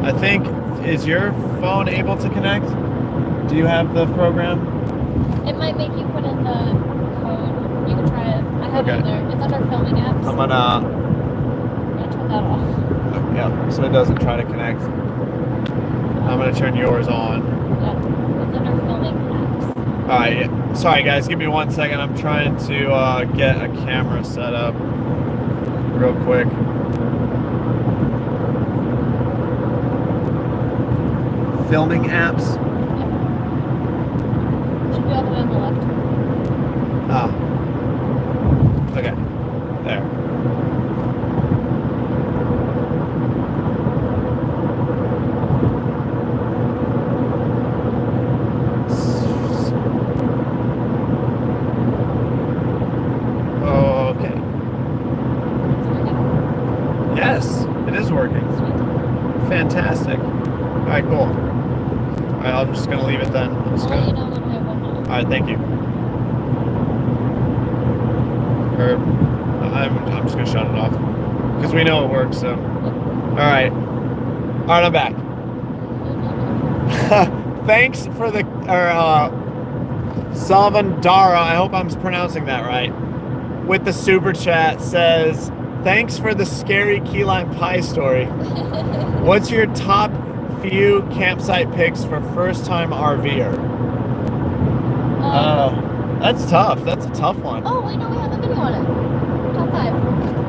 I think, is your phone able to connect? Do you have the program? It might make you put in the code. You can try it. I have it Okay. in there. It's under filming apps. I'm gonna, turn that off. yeah, so it doesn't try to connect. I'm gonna turn yours on. Yeah, it's under filming apps. All right, yeah. Sorry guys, give me 1 second. I'm trying to get a camera set up real quick. Filming apps. Should be all the way on the left. Ah. Okay. There. Okay. Yes, it is working. Fantastic. All right, cool. All right, I'm just gonna leave it then. I'm just I'll let you gonna. know when we have one now. All right, thank you. Or I'm just gonna shut it off because we know it works. So, all right, I'm back. Thanks for the Salvandara. I hope I'm pronouncing that right. With the super chat says, "Thanks for the scary key lime pie story. What's your top few campsite picks for first-time RVer?" That's tough. That's a tough one. Oh, wait, no, we have a video on it. Top 5.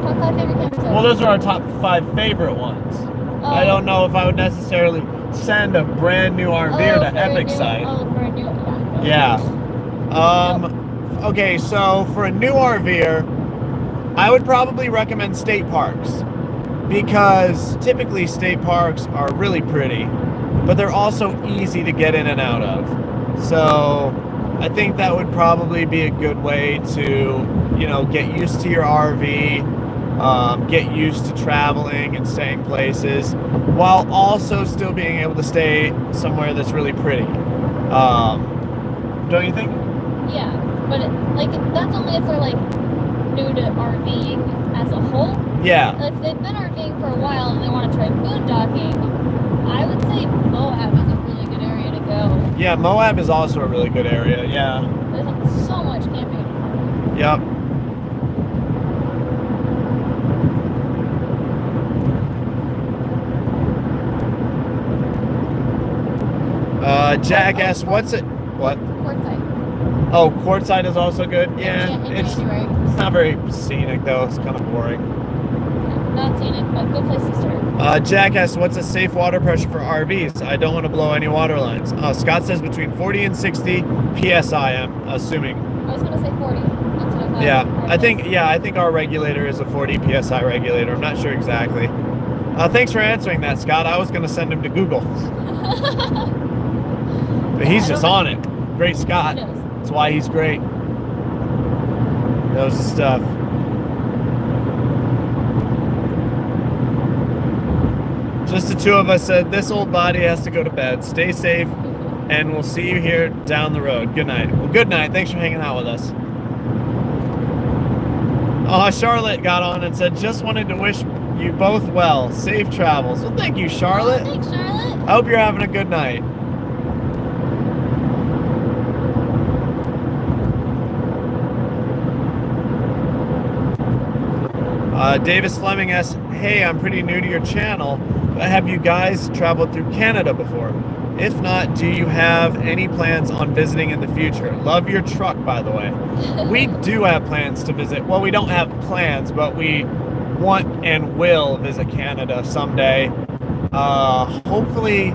Top 5 favorite campsites. Well, those are our top 5 favorite ones. I don't know if I would necessarily send a brand new RVer to Epic site. Oh, for a new, Yeah. Okay, so for a new RVer, I would probably recommend state parks because typically state parks are really pretty, but they're also easy to get in and out of. So I think that would probably be a good way to, get used to your RV, get used to traveling and staying places, while also still being able to stay somewhere that's really pretty. Don't you think? Yeah, but that's only if they're new to RVing as a whole. Yeah. If they've been RVing for a while and they want to try boondocking, I would say Moab is a really good area to go. Yeah, Moab is also a really good area. Yeah. There's so much camping. Yep. Jackass, what's it? What? Quartzsite. Oh, Quartzsite is also good. Yeah, In it's January. not very scenic though. It's kind of boring. Not scenic, but good place to start. Jackass, what's a safe water pressure for RVs? I don't want to blow any water lines. Scott says between 40 and 60 psi. I'm assuming. I was gonna say 40. Instead of Yeah, I think our regulator is a 40 psi regulator. I'm not sure exactly. Thanks for answering that, Scott. I was gonna send him to Google. But he's just on it. Great Scott. That's why he's great. Knows his stuff. Just the two of us said, this old body has to go to bed. Stay safe, and we'll see you here down the road. Good night. Well, good night. Thanks for hanging out with us. Charlotte got on and said, just wanted to wish you both well. Safe travels. Well, thank you, Charlotte. Oh, thanks, Charlotte. I hope you're having a good night. Davis Fleming asks, hey, I'm pretty new to your channel, but have you guys traveled through Canada before? If not, do you have any plans on visiting in the future? Love your truck, by the way. We do have plans to visit. Well, we don't have plans, but we want and will visit Canada someday. Hopefully,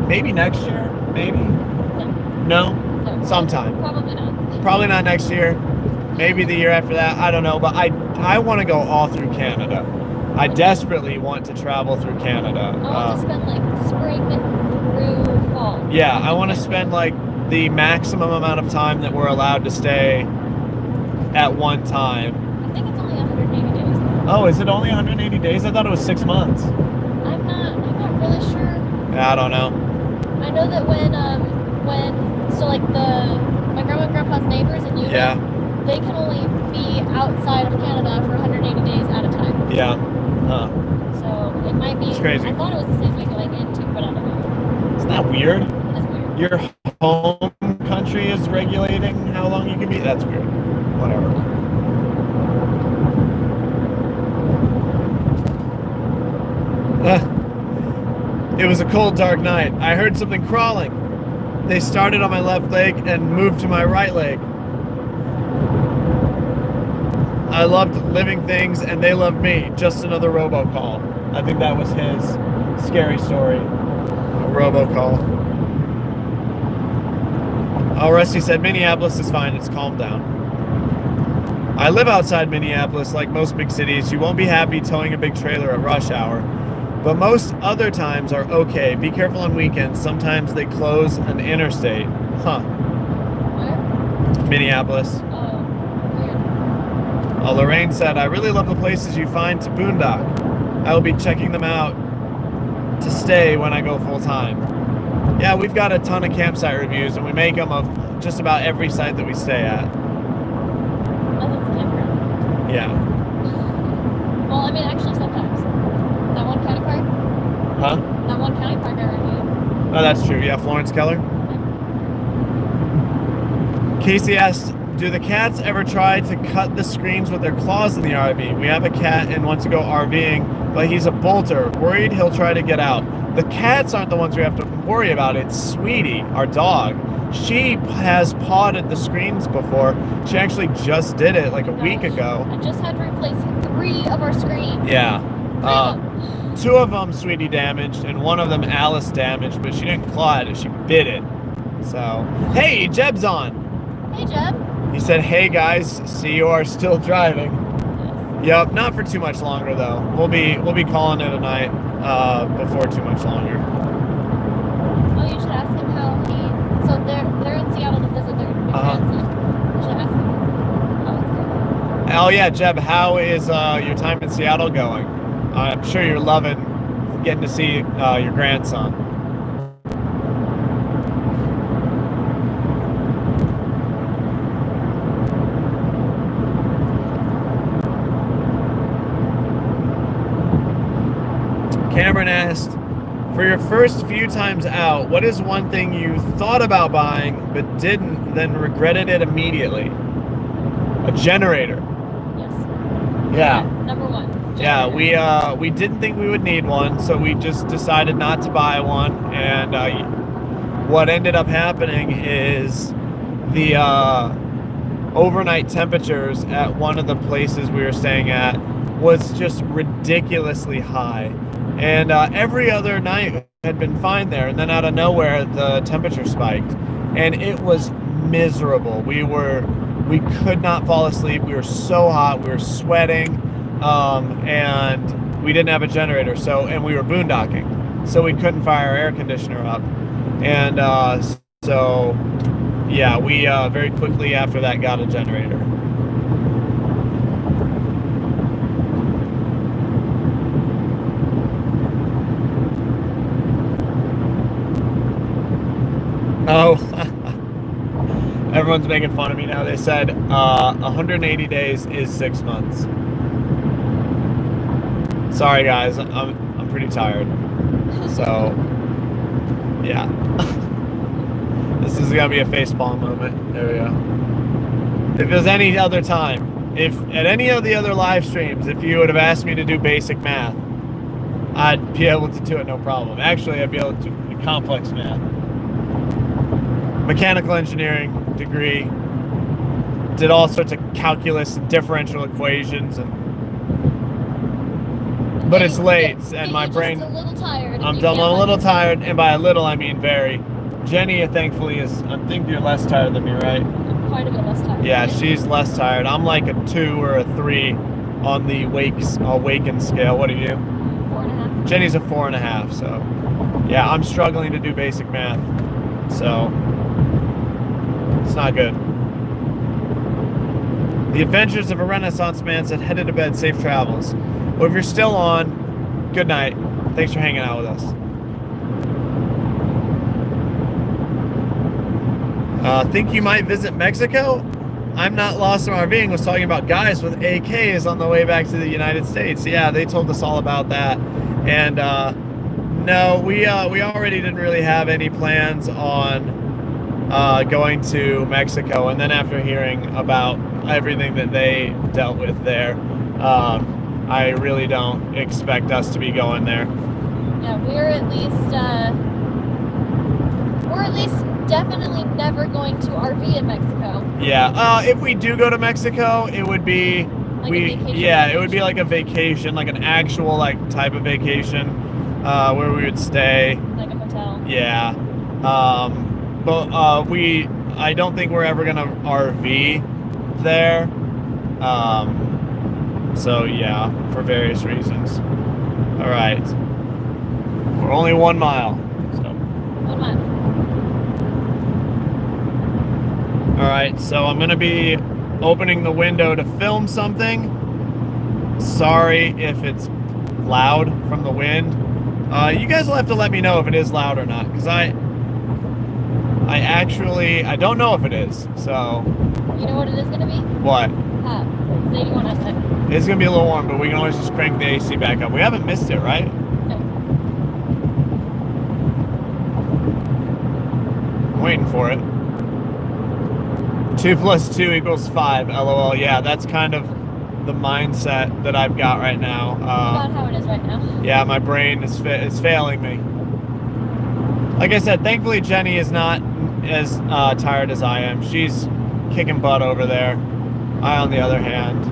maybe next year, maybe? No? No. Sometime. Probably not. Probably not next year. Maybe the year after that. I don't know. But I want to go all through Canada. I desperately want to travel through Canada. I want to spend like spring through fall. Yeah, I want to spend like the maximum amount of time that we're allowed to stay at one time. I think it's only 180 days. Oh, is it only 180 days? I thought it was 6 months. I'm not really sure. Yeah, I don't know. I know that my grandma and grandpa's neighbors in Utah, Yeah. they can only be outside of Canada for 180 days at a time. Yeah. Huh. So it might be. It's crazy. I thought it was the same way going into, but I don't know. Isn't that weird? It is weird. Your home country is regulating how long you can be? That's weird. Whatever. It was a cold, dark night. I heard something crawling. They started on my left leg and moved to my right leg. I loved living things and they loved me. Just another robocall. I think that was his scary story. A robocall. Oh, Rusty said Minneapolis is fine. It's calmed down. I live outside Minneapolis. Like most big cities, you won't be happy towing a big trailer at rush hour. But most other times are okay. Be careful on weekends. Sometimes they close an interstate. Huh. Where? Minneapolis. Oh, weird. Lorraine said, I really love the places you find to boondock. I will be checking them out to stay when I go full time. Yeah, we've got a ton of campsite reviews and we make them of just about every site that we stay at. Oh, that's a campground. Yeah. Well, I mean, actually, sometimes. That one county park? Huh? That one county park I reviewed. Oh, that's true. Yeah, Florence Keller. Casey asked, do the cats ever try to cut the screens with their claws in the RV? We have a cat and want to go RVing, but he's a bolter. Worried he'll try to get out. The cats aren't the ones we have to worry about. It's Sweetie, our dog. She has pawed at the screens before. She actually just did it like a week ago. I just had to replace 3 of our screens. Yeah. 3 of them. 2 of them Sweetie damaged, and 1 of them Alice damaged, but she didn't claw it, she bit it. So, hey, Jeb's on. Hey, Jeb. He said, hey guys, see you are still driving. Yep, not for too much longer though. We'll be calling it a night before too much longer. Oh, you should ask him how he. So they're in Seattle to visit their grandson. You should ask him how it's going. Oh yeah, Jeb, how is your time in Seattle going? I'm sure you're loving getting to see your grandson. Cameron asked, for your first few times out, what is one thing you thought about buying but didn't, then regretted it immediately? A generator. Yes. Yeah. Number 1. Yeah, we didn't think we would need one, so we just decided not to buy one. And what ended up happening is the overnight temperatures at one of the places we were staying at was just ridiculously high. And every other night had been fine there, and then out of nowhere the temperature spiked, and it was miserable. We could not fall asleep. We were so hot. We were sweating, and we didn't have a generator. And we were boondocking, so we couldn't fire our air conditioner up. And so, yeah, we very quickly after that got a generator. Oh, everyone's making fun of me now. They said 180 days is 6 months. Sorry, guys. I'm pretty tired. So, yeah. This is gonna be a facepalm moment. There we go. If there's any other time, if at any of the other live streams, if you would have asked me to do basic math, I'd be able to do it no problem. Actually, I'd be able to do complex math. Mechanical engineering degree. Did all sorts of calculus and differential equations, but it's late and my brain. Just a little tired. I'm a little tired, and by a little I mean very. Jenny, thankfully, is. I think you're less tired than me, right? I'm quite a bit less tired. Yeah, she's less tired. I'm like a 2 or a 3 on the waken scale. What are you? 4.5. Jenny's a 4.5. So, yeah, I'm struggling to do basic math. So, it's not good. The Adventures of a Renaissance Man said, headed to bed, safe travels. Well, if you're still on, good night. Thanks for hanging out with us. Think you might visit Mexico? I'm not lost in RVing was talking about guys with AKs on the way back to the United States. Yeah, they told us all about that. And no, we already didn't really have any plans on going to Mexico. And then after hearing about everything that they dealt with there, I really don't expect us to be going there. Yeah, we're at least definitely never going to RV in Mexico. Yeah, if we do go to Mexico, it would be Like a vacation. it would be like a vacation, like an actual like type of vacation, where we would stay. Like a hotel. Yeah, but I don't think we're ever gonna RV there. So yeah, for various reasons. All right, we're only 1 mile. So. 1 mile. All right, so I'm gonna be opening the window to film something. Sorry if it's loud from the wind. You guys will have to let me know if it is loud or not, because I don't know if it is. So. You know what it is gonna be? What? It's 81 outside. It's gonna be a little warm, but we can always just crank the AC back up. We haven't missed it, right? No. I'm waiting for it. 2 + 2 = 5. LOL. Yeah, that's kind of the mindset that I've got right now. That's about how it is right now. Yeah, my brain is failing me. Like I said, thankfully Jenny is not as tired as I am. She's kicking butt over there. I, on the other hand,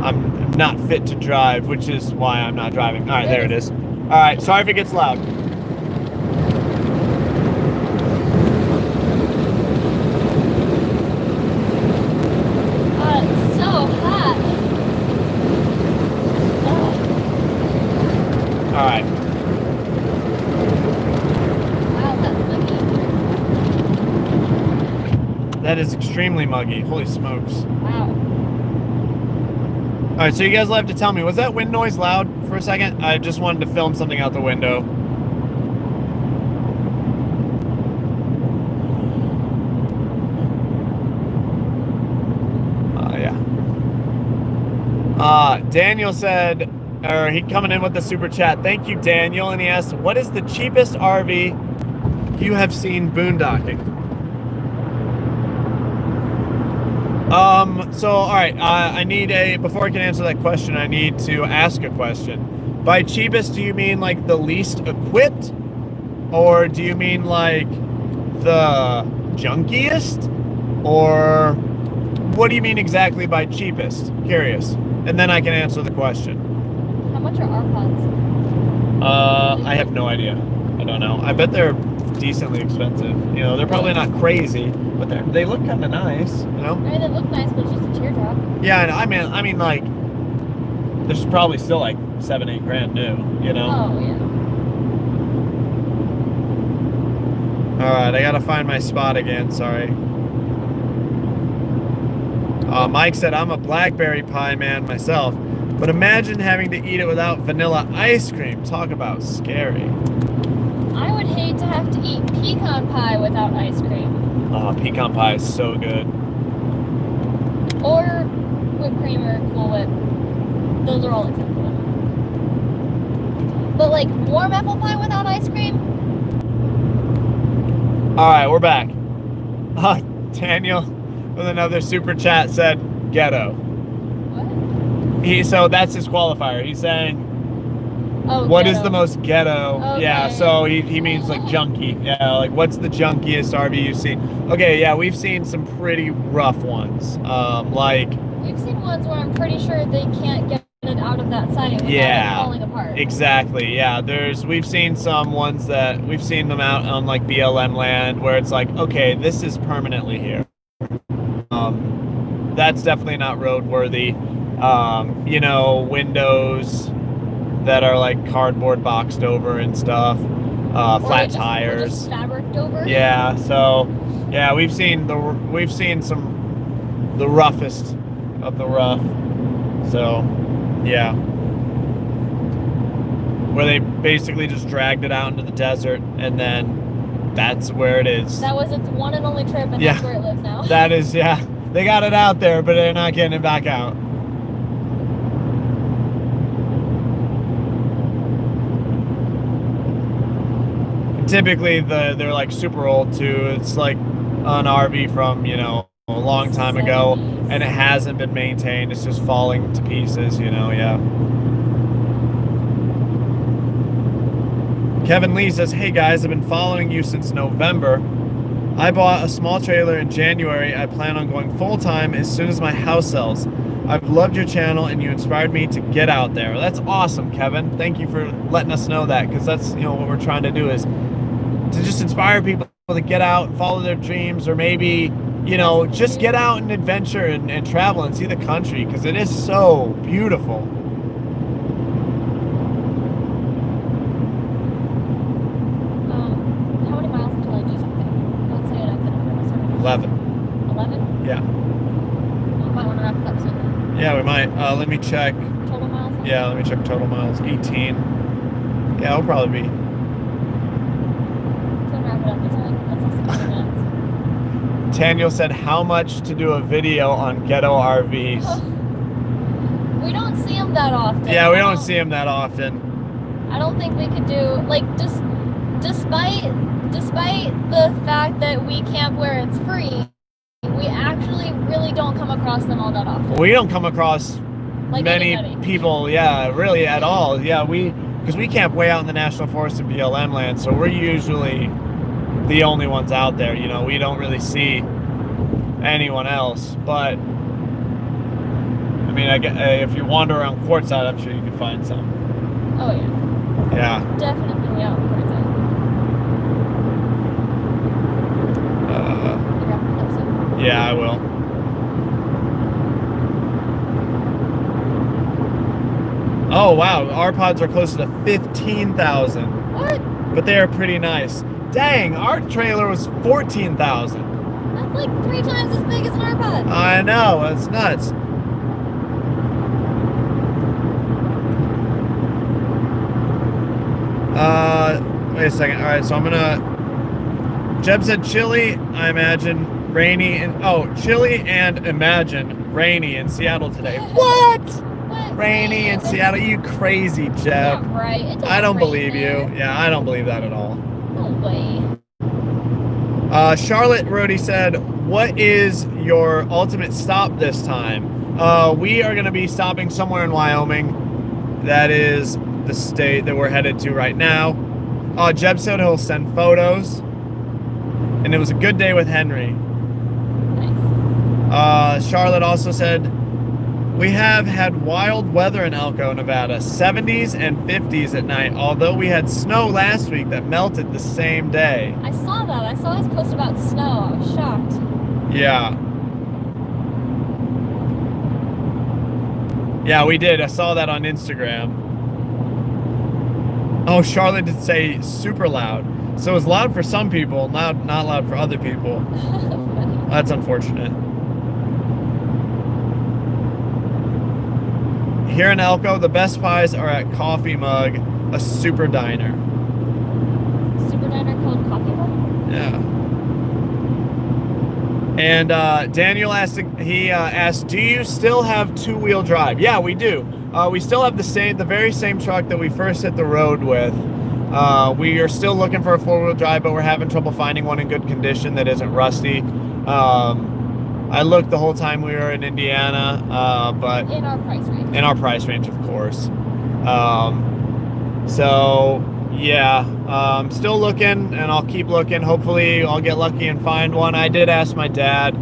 I'm not fit to drive, which is why I'm not driving. All right, there it is. All right, sorry if it gets loud. It's so hot. All right. Wow, that's muggy. That is extremely muggy. Holy smokes. Wow. All right, so you guys will have to tell me, was that wind noise loud for a second? I just wanted to film something out the window. Yeah. Daniel said, or he coming in with the super chat. Thank you, Daniel. And he asked, what is the cheapest RV you have seen boondocking? So, all right, I need before I can answer that question, I need to ask a question. By cheapest, do you mean like the least equipped? Or do you mean like the junkiest? Or what do you mean exactly by cheapest? Curious. And then I can answer the question. How much are our pods? I have no idea. I don't know. I bet they're decently expensive. You know, they're probably not crazy, but they look kind of nice. You know. I mean, they look nice, but it's just a teardrop. Yeah, I mean, like, there's probably still like $7-8 grand new. You know. Oh yeah. All right, I gotta find my spot again. Sorry. Mike said, I'm a blackberry pie man myself, but imagine having to eat it without vanilla ice cream. Talk about scary. I would hate to have to eat pecan pie without ice cream. Oh, pecan pie is so good. Or whipped cream or Cool Whip. Those are all acceptable. But like warm apple pie without ice cream? All right, we're back. Daniel with another super chat said ghetto. What? So that's his qualifier. He's saying, Oh, what ghetto. is the most ghetto? Okay. Yeah, so he means like junky. Yeah, like what's the junkiest RV you've seen? Okay, yeah, we've seen some pretty rough ones. Like We've seen ones where I'm pretty sure they can't get it out of that siding without it falling apart. Exactly. Yeah, we've seen some ones that we've seen them out on like BLM land where it's like, okay, this is permanently here. That's definitely not roadworthy. You know, windows that are like cardboard boxed over and stuff, flat tires, or just fabriced over. Yeah, so yeah, we've seen the roughest of the rough. So yeah, where they basically just dragged it out into the desert and then that's where it is. That was its one and only trip, and that's where it lives now. That is, yeah, they got it out there, but they're not getting it back out. Typically, they're like super old too. It's like an RV from, you know, a long time ago, and it hasn't been maintained. It's just falling to pieces, you know. Yeah. Kevin Lee says, hey guys, I've been following you since November. I bought a small trailer in January. I plan on going full-time as soon as my house sells. I've loved your channel and you inspired me to get out there. That's awesome, Kevin. Thank you for letting us know that, because that's, you know, what we're trying to do is to just inspire people to get out and follow their dreams, or maybe, you know, just get out and adventure and travel and see the country, because it is so beautiful. How many miles until I do something? Don't say it, I've been over 11. 11? Yeah. I might want to wrap it up soon. Yeah, we might. Let me check. Total miles? Yeah, let me check total miles. 18. Yeah, it'll probably be. So wrap it up. It's only 20 minutes. Daniel said, how much to do a video on ghetto RVs? We don't see them that often. Yeah, we don't see them that often. I don't think we could do, like, just despite the fact that we camp where it's free, we actually really don't come across them all that often. We don't come across Like many anybody. people, yeah, really at all. Yeah, because we camp way out in the National Forest and BLM land, so we're usually the only ones out there. You know, we don't really see anyone else. But I mean, if you wander around Quartzsite, I'm sure you can find some. Oh yeah. Yeah. Definitely out in Quartzsite. Yeah, I will. Oh wow, our pods are closer to 15,000. What? But they are pretty nice. Dang, our trailer was 14,000. That's like 3 times as big as an R-Pod. I know, that's nuts. Wait a second. All right, so I'm gonna. Jeb said chilly. I imagine rainy and chilly and imagine rainy in Seattle today. What? What? Rainy in Seattle? You crazy, Jeb? Yeah, right. It doesn't I don't rain believe there. you. Yeah, I don't believe that at all. No way. Charlotte Rhodey said, what is your ultimate stop this time? We are going to be stopping somewhere in Wyoming. That is the state that we're headed to right now. Jeb said he'll send photos. And it was a good day with Henry. Nice. Charlotte also said, we have had wild weather in Elko, Nevada. 70s and 50s at night, although we had snow last week that melted the same day. I saw that. I saw his post about snow. I was shocked. Yeah. Yeah, we did. I saw that on Instagram. Oh, Charlotte did say super loud. So it was loud for some people, not loud for other people. That's unfortunate. Here in Elko, the best pies are at Coffee Mug, a super diner. And Daniel asked, asked, do you still have two-wheel drive? Yeah, we do. We still have the very same truck that we first hit the road with. We are still looking for a four-wheel drive, but we're having trouble finding one in good condition that isn't rusty. I looked the whole time we were in Indiana, but In our price range. in our price range, of course. So yeah, still looking, and I'll keep looking. Hopefully I'll get lucky and find one. I did ask my dad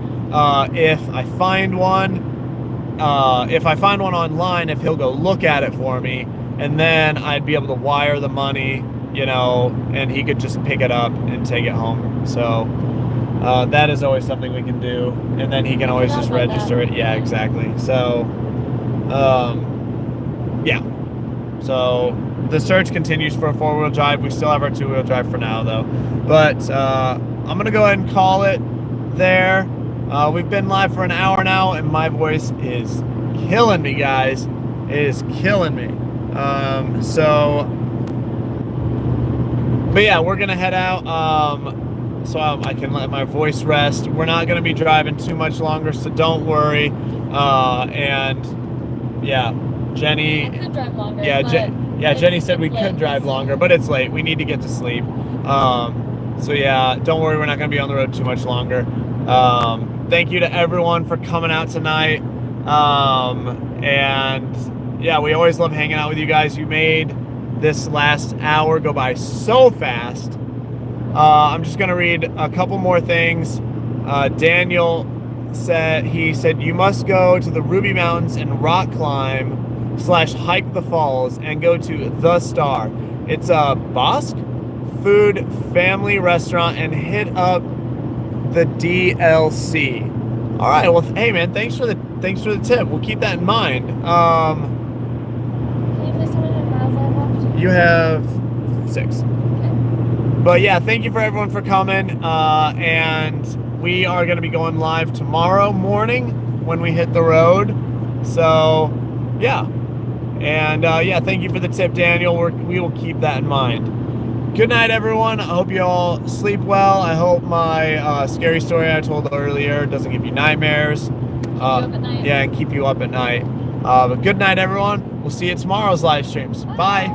if I find one online, if he'll go look at it for me, and then I'd be able to wire the money, you know, and he could just pick it up and take it home. So that is always something we can do, and then he can always just register it. Yeah, exactly. So yeah, so the search continues for a four-wheel drive. We still have our two-wheel drive for now, though. But I'm gonna go ahead and call it there. We've been live for an hour now, and my voice is killing me, guys. It is killing me. But yeah, we're gonna head out so I can let my voice rest. We're not gonna be driving too much longer, so don't worry. And yeah, Jenny. I could drive longer. Yeah, Jenny said we could drive longer, but it's late. We need to get to sleep. So yeah, don't worry, we're not gonna be on the road too much longer. Thank you to everyone for coming out tonight. And yeah, we always love hanging out with you guys. You made this last hour go by so fast. I'm just gonna read a couple more things. Daniel said, you must go to the Ruby Mountains and rock climb / hike the falls and go to The Star. It's a Basque food family restaurant, and hit up the DLC. All right, well, hey man, thanks for the tip. We'll keep that in mind. Can you please tell me how many miles I have left? You have 6. Okay. But yeah, thank you for everyone for coming. And we are going to be going live tomorrow morning when we hit the road. So yeah. And yeah, thank you for the tip, Daniel. We will keep that in mind. Good night, everyone. I hope you all sleep well. I hope my scary story I told earlier doesn't give you nightmares. Keep you up at night. Yeah, and keep you up at night. But good night, everyone. We'll see you at tomorrow's live streams. Bye.